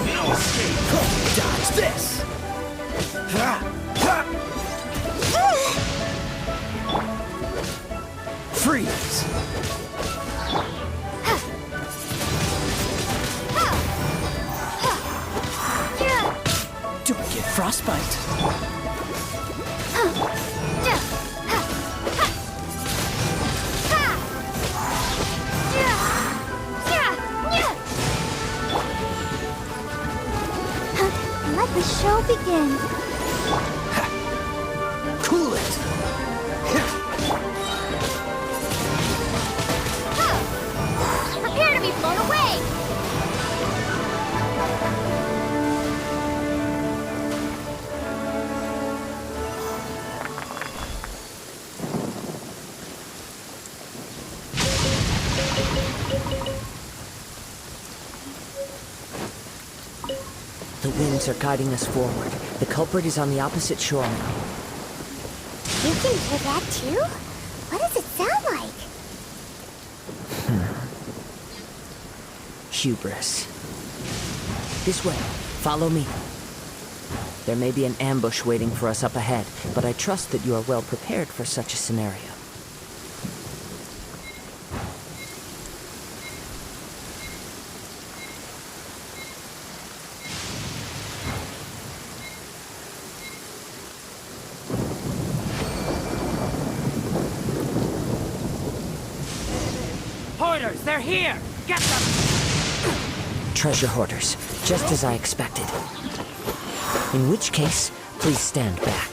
No escape. Dodge this. Freeze. Don't get frostbite. Let the show begin. Cool it. Prepare to be blown away. The winds are guiding us forward. The culprit is on the opposite shore now. You can hear that too? What does it sound like? Hubris. This way. Follow me. There may be an ambush waiting for us up ahead, but I trust that you are well prepared for such a scenario. Hoarders, they're here! Get them! Treasure hoarders, just as I expected. In which case, please stand back.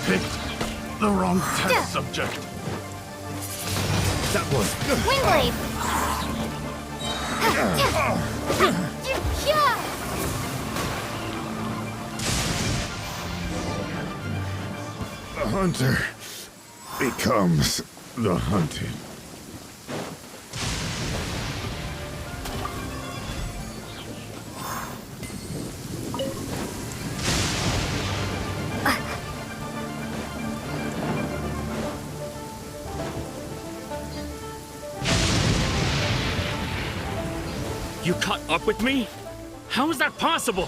Picked the wrong test subject. That was Windblade. the hunter becomes the hunted. You caught up with me? How is that possible?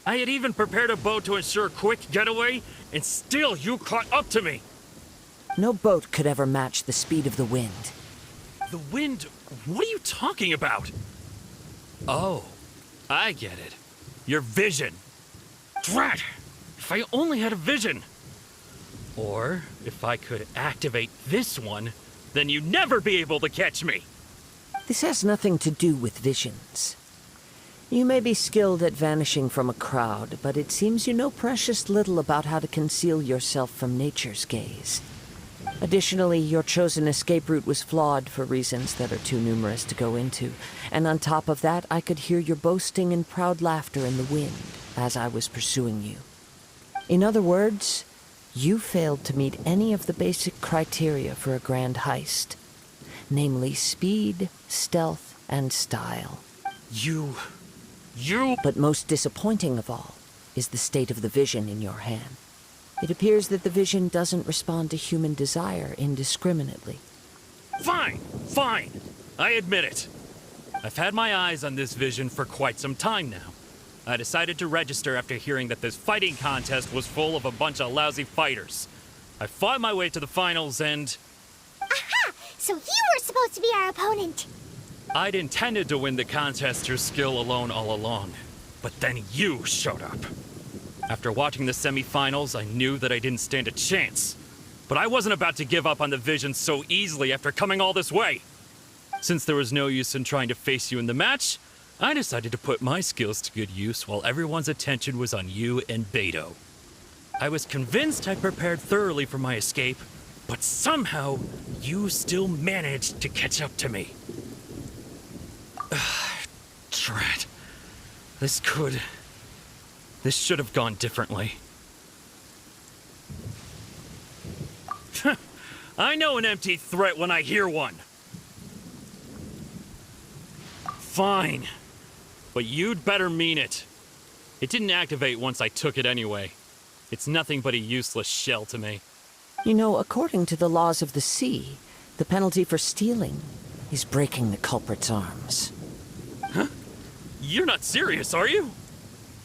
I had even prepared a boat to ensure a quick getaway, and still you caught up to me! No boat could ever match the speed of the wind. The wind? What are you talking about? Oh, I get it. Your vision. Drat! If I only had a vision! Or, if I could activate this one, then you'd never be able to catch me! This has nothing to do with visions. You may be skilled at vanishing from a crowd, but it seems you know precious little about how to conceal yourself from nature's gaze. Additionally, your chosen escape route was flawed for reasons that are too numerous to go into. And on top of that, I could hear your boasting and proud laughter in the wind as I was pursuing you. In other words, you failed to meet any of the basic criteria for a grand heist. Namely speed, stealth, and style. You... But most disappointing of all is the state of the vision in your hand. It appears that the vision doesn't respond to human desire indiscriminately. Fine, fine. I admit it. I've had my eyes on this vision for quite some time now. I decided to register after hearing that this fighting contest was full of a bunch of lousy fighters. I fought my way to the finals and... Aha! So you were supposed to be our opponent! I'd intended to win the contest through skill alone all along, but then you showed up. After watching the semifinals, I knew that I didn't stand a chance. But I wasn't about to give up on the vision so easily after coming all this way. Since there was no use in trying to face you in the match, I decided to put my skills to good use while everyone's attention was on you and Beto. I was convinced I prepared thoroughly for my escape, but somehow you still managed to catch up to me. Drat. This should have gone differently. I know an empty threat when I hear one. Fine. But you'd better mean it. It didn't activate once I took it anyway. It's nothing but a useless shell to me. You know, according to the laws of the sea, the penalty for stealing is breaking the culprit's arms. Huh? You're not serious, are you?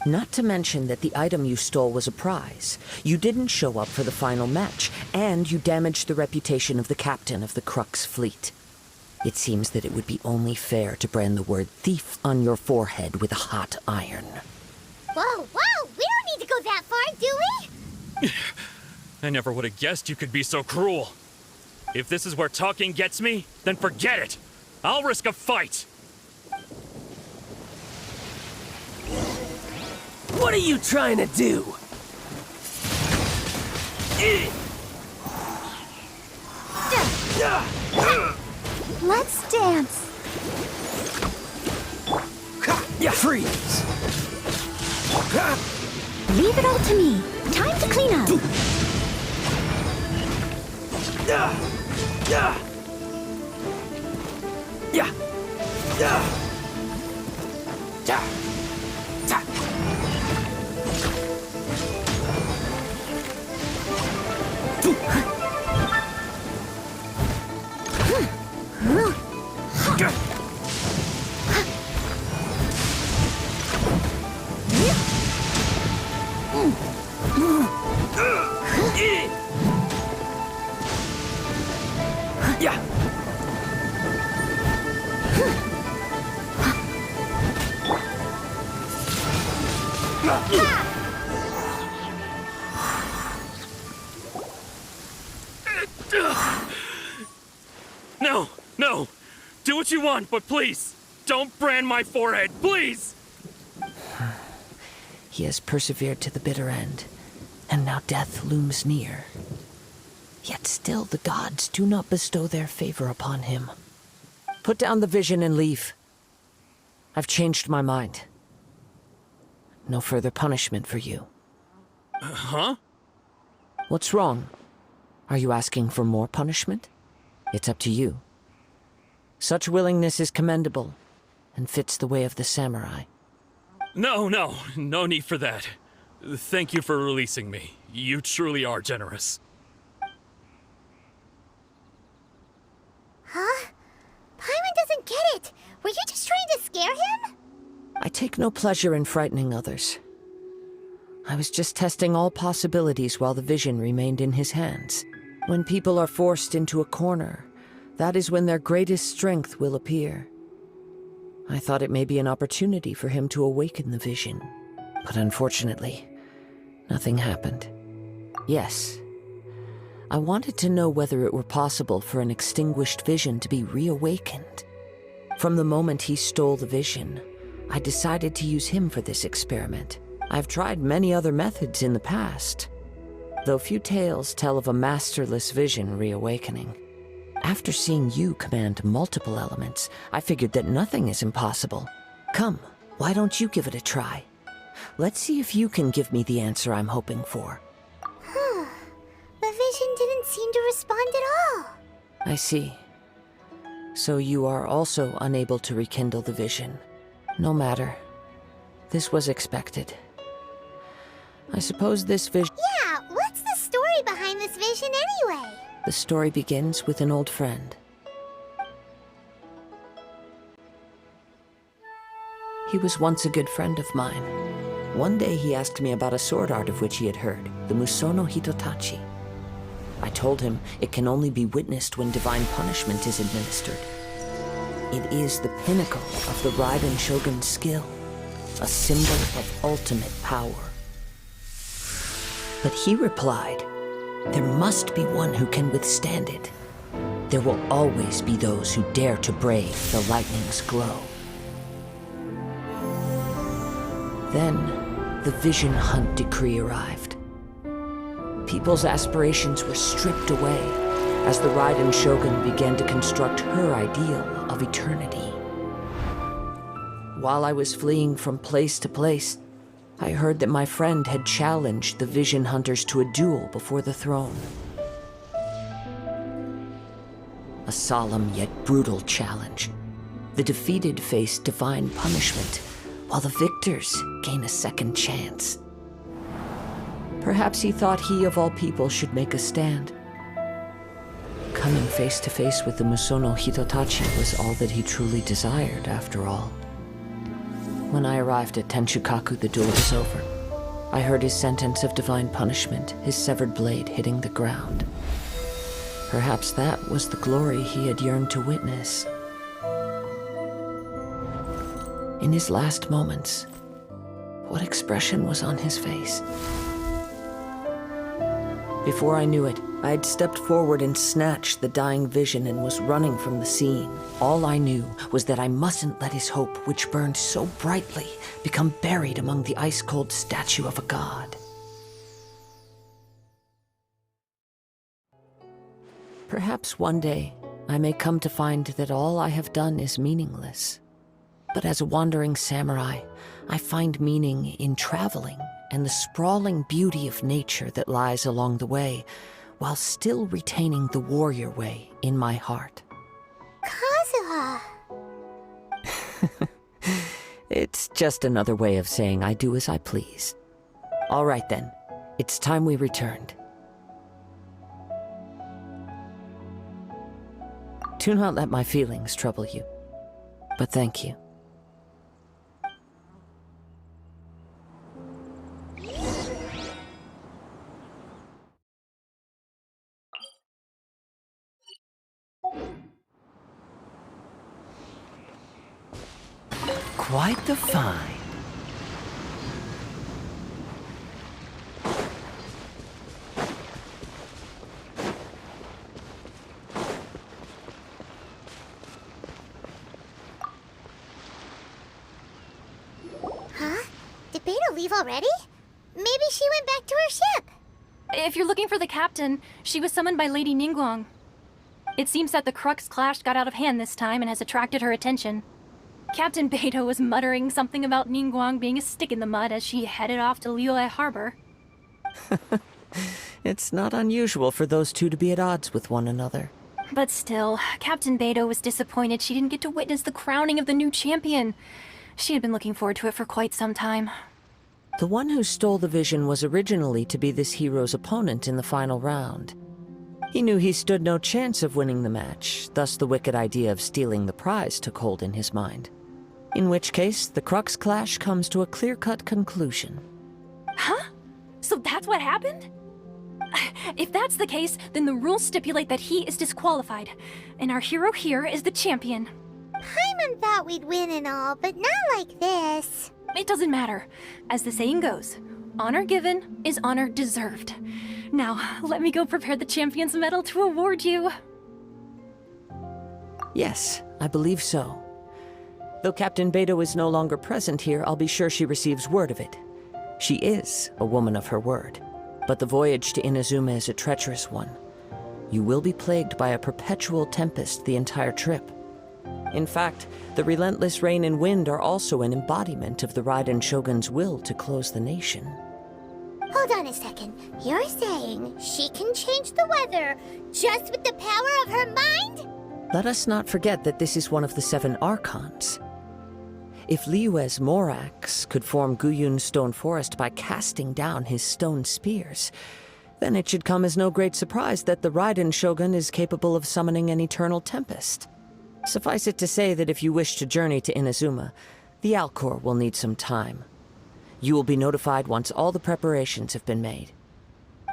Not to mention that the item you stole was a prize. You didn't show up for the final match, and you damaged the reputation of the captain of the Crux fleet. It seems that it would be only fair to brand the word thief on your forehead with a hot iron. Whoa, whoa! We don't need to go that far, do we? I never would have guessed you could be so cruel. If this is where talking gets me, then forget it. I'll risk a fight. What are you trying to do? Let's dance. Freeze! Leave it all to me. Time to clean up. No, no. Do what you want, but please, don't brand my forehead, please! He has persevered to the bitter end, and now death looms near. Yet still the gods do not bestow their favor upon him. Put down the vision and leave. I've changed my mind. No further punishment for you. Huh? What's wrong? Are you asking for more punishment? It's up to you. Such willingness is commendable, and fits the way of the samurai. No need for that. Thank you for releasing me. You truly are generous. Huh? Paimon doesn't get it. Were you just trying to scare him? I take no pleasure in frightening others. I was just testing all possibilities while the vision remained in his hands. When people are forced into a corner, that is when their greatest strength will appear. I thought it may be an opportunity for him to awaken the vision, but unfortunately, nothing happened. Yes, I wanted to know whether it were possible for an extinguished vision to be reawakened. From the moment he stole the vision, I decided to use him for this experiment. I've tried many other methods in the past, though few tales tell of a masterless vision reawakening. After seeing you command multiple elements, I figured that nothing is impossible. Come, why don't you give it a try? Let's see if you can give me the answer I'm hoping for. The vision didn't seem to respond at all. I see. So you are also unable to rekindle the vision. No matter. This was expected. I suppose this vision... Yeah, what's the story behind this vision anyway? The story begins with an old friend. He was once a good friend of mine. One day he asked me about a sword art of which he had heard, the Musono Hitotachi. I told him it can only be witnessed when divine punishment is administered. it is the pinnacle of the Raiden Shogun's skill, a symbol of ultimate power. But he replied, there must be one who can withstand it. There will always be those who dare to brave the lightning's glow. Then, the Vision Hunt decree arrived. People's aspirations were stripped away as the Raiden Shogun began to construct her ideal of eternity. While I was fleeing from place to place, I heard that my friend had challenged the Vision Hunters to a duel before the throne. A solemn yet brutal challenge. The defeated face divine punishment, while the victors gain a second chance. Perhaps he thought he of all people should make a stand. Coming face to face with the Musono Hitotachi was all that he truly desired, after all. When I arrived at Tenshukaku, the duel was over. I heard his sentence of divine punishment, his severed blade hitting the ground. Perhaps that was the glory he had yearned to witness. In his last moments, what expression was on his face? Before I knew it, I had stepped forward and snatched the dying vision and was running from the scene. All I knew was that I mustn't let his hope, which burned so brightly, become buried among the ice-cold statue of a god. Perhaps one day, I may come to find that all I have done is meaningless. But as a wandering samurai, I find meaning in traveling and the sprawling beauty of nature that lies along the way, while still retaining the warrior way in my heart. Kazuha! It's just another way of saying I do as I please. All right then, it's time we returned. Do not let my feelings trouble you, but thank you. Quite the find. Huh? Did Beto leave already? Maybe she went back to her ship. If you're looking for the captain, she was summoned by Lady Ningguang. It seems that the Crux clash got out of hand this time and has attracted her attention. Captain Beto was muttering something about Ningguang being a stick in the mud as she headed off to Liyue Harbor. It's not unusual for those two to be at odds with one another. But still, Captain Beto was disappointed she didn't get to witness the crowning of the new champion. She had been looking forward to it for quite some time. The one who stole the vision was originally to be this hero's opponent in the final round. He knew he stood no chance of winning the match, thus the wicked idea of stealing the prize took hold in his mind. In which case, the Crux clash comes to a clear-cut conclusion. Huh? So that's what happened? If that's the case, then the rules stipulate that he is disqualified, and our hero here is the champion. Paimon thought we'd win and all, but not like this. It doesn't matter. As the saying goes, honor given is honor deserved. Now, let me go prepare the champion's medal to award you. Yes, I believe so. Though Captain Beto is no longer present here, I'll be sure she receives word of it. She is a woman of her word. But the voyage to Inazuma is a treacherous one. You will be plagued by a perpetual tempest the entire trip. In fact, the relentless rain and wind are also an embodiment of the Raiden Shogun's will to close the nation. Hold on a second. You're saying she can change the weather just with the power of her mind? Let us not forget that this is one of the 7 Archons. If Liyue's Morax could form Guyun's stone forest by casting down his stone spears, then it should come as no great surprise that the Raiden Shogun is capable of summoning an eternal tempest. Suffice it to say that if you wish to journey to Inazuma, the Alcor will need some time. You will be notified once all the preparations have been made.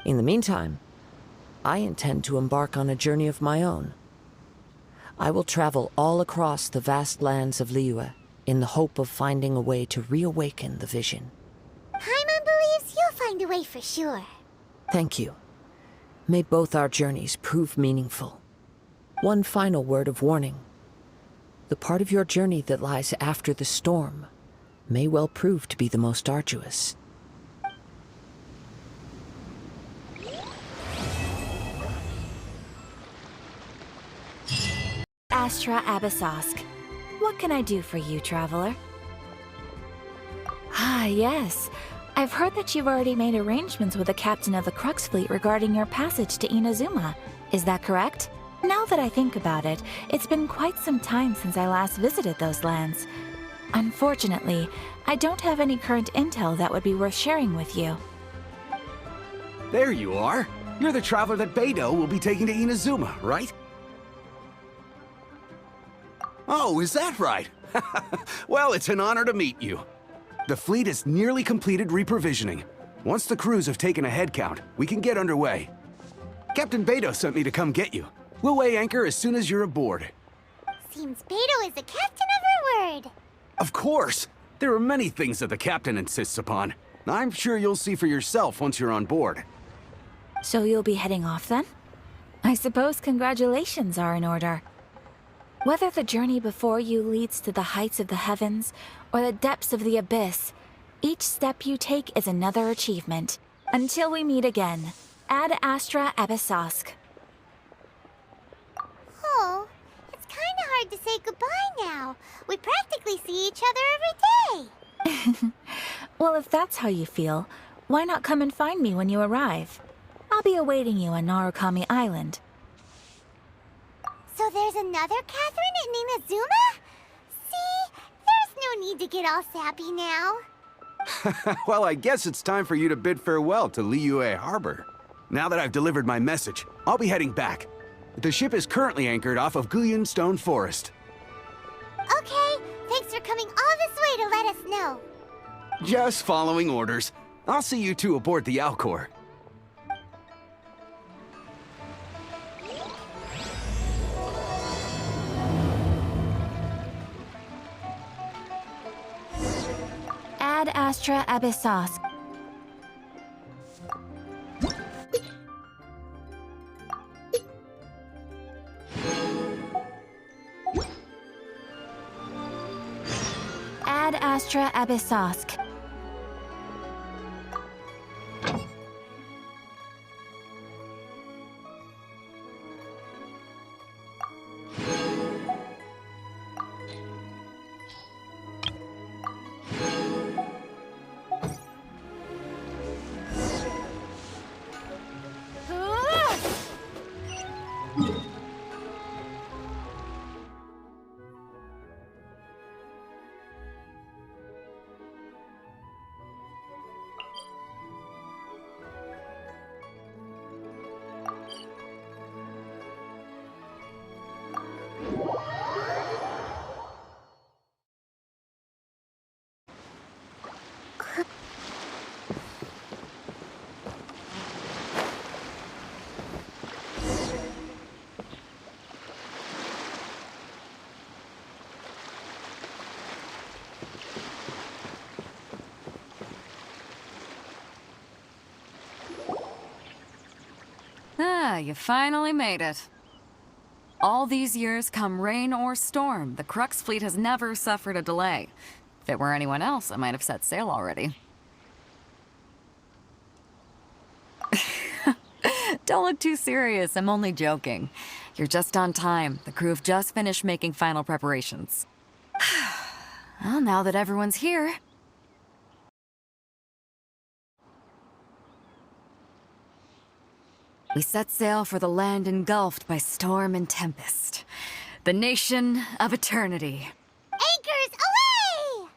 In the meantime, I intend to embark on a journey of my own. I will travel all across the vast lands of Liyue in the hope of finding a way to reawaken the vision. Paimon believes you'll find a way for sure. Thank you. May both our journeys prove meaningful. One final word of warning. The part of your journey that lies after the storm may well prove to be the most arduous. Astra Abyssosk. What can I do for you, traveler? Ah, yes. I've heard that you've already made arrangements with the captain of the Crux fleet regarding your passage to Inazuma. Is that correct? Now that I think about it, it's been quite some time since I last visited those lands. Unfortunately, I don't have any current intel that would be worth sharing with you. There you are. You're the traveler that Beidou will be taking to Inazuma, right? Oh, is that right? Well, it's an honor to meet you. The fleet has nearly completed reprovisioning. Once the crews have taken a head count, we can get underway. Captain Beidou sent me to come get you. We'll weigh anchor as soon as you're aboard. Seems Beidou is the captain of her word. Of course! There are many things that the captain insists upon. I'm sure you'll see for yourself once you're on board. So you'll be heading off then? I suppose congratulations are in order. Whether the journey before you leads to the heights of the heavens or the depths of the abyss, each step you take is another achievement. Until we meet again, Ad Astra Abyssosk. Oh, it's kinda hard to say goodbye now. We practically see each other every day. Well, if that's how you feel, why not come and find me when you arrive? I'll be awaiting you on Narukami Island. So there's another Catherine in Inazuma? See? There's no need to get all sappy now. Well, I guess it's time for you to bid farewell to Liyue Harbor. Now that I've delivered my message, I'll be heading back. The ship is currently anchored off of Guyun Stone Forest. Okay, thanks for coming all this way to let us know. Just following orders. I'll see you two aboard the Alcor. Ad Astra Abyssosk. Ad Astra Abyssosk. Ah, you finally made it. All these years, come rain or storm, the Crux fleet has never suffered a delay. If it were anyone else, I might have set sail already. Don't look too serious, I'm only joking. You're just on time. The crew have just finished making final preparations. Well, now that everyone's here... We set sail for the land engulfed by storm and tempest. The nation of eternity. Anchors away!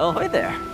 Oh, hi there.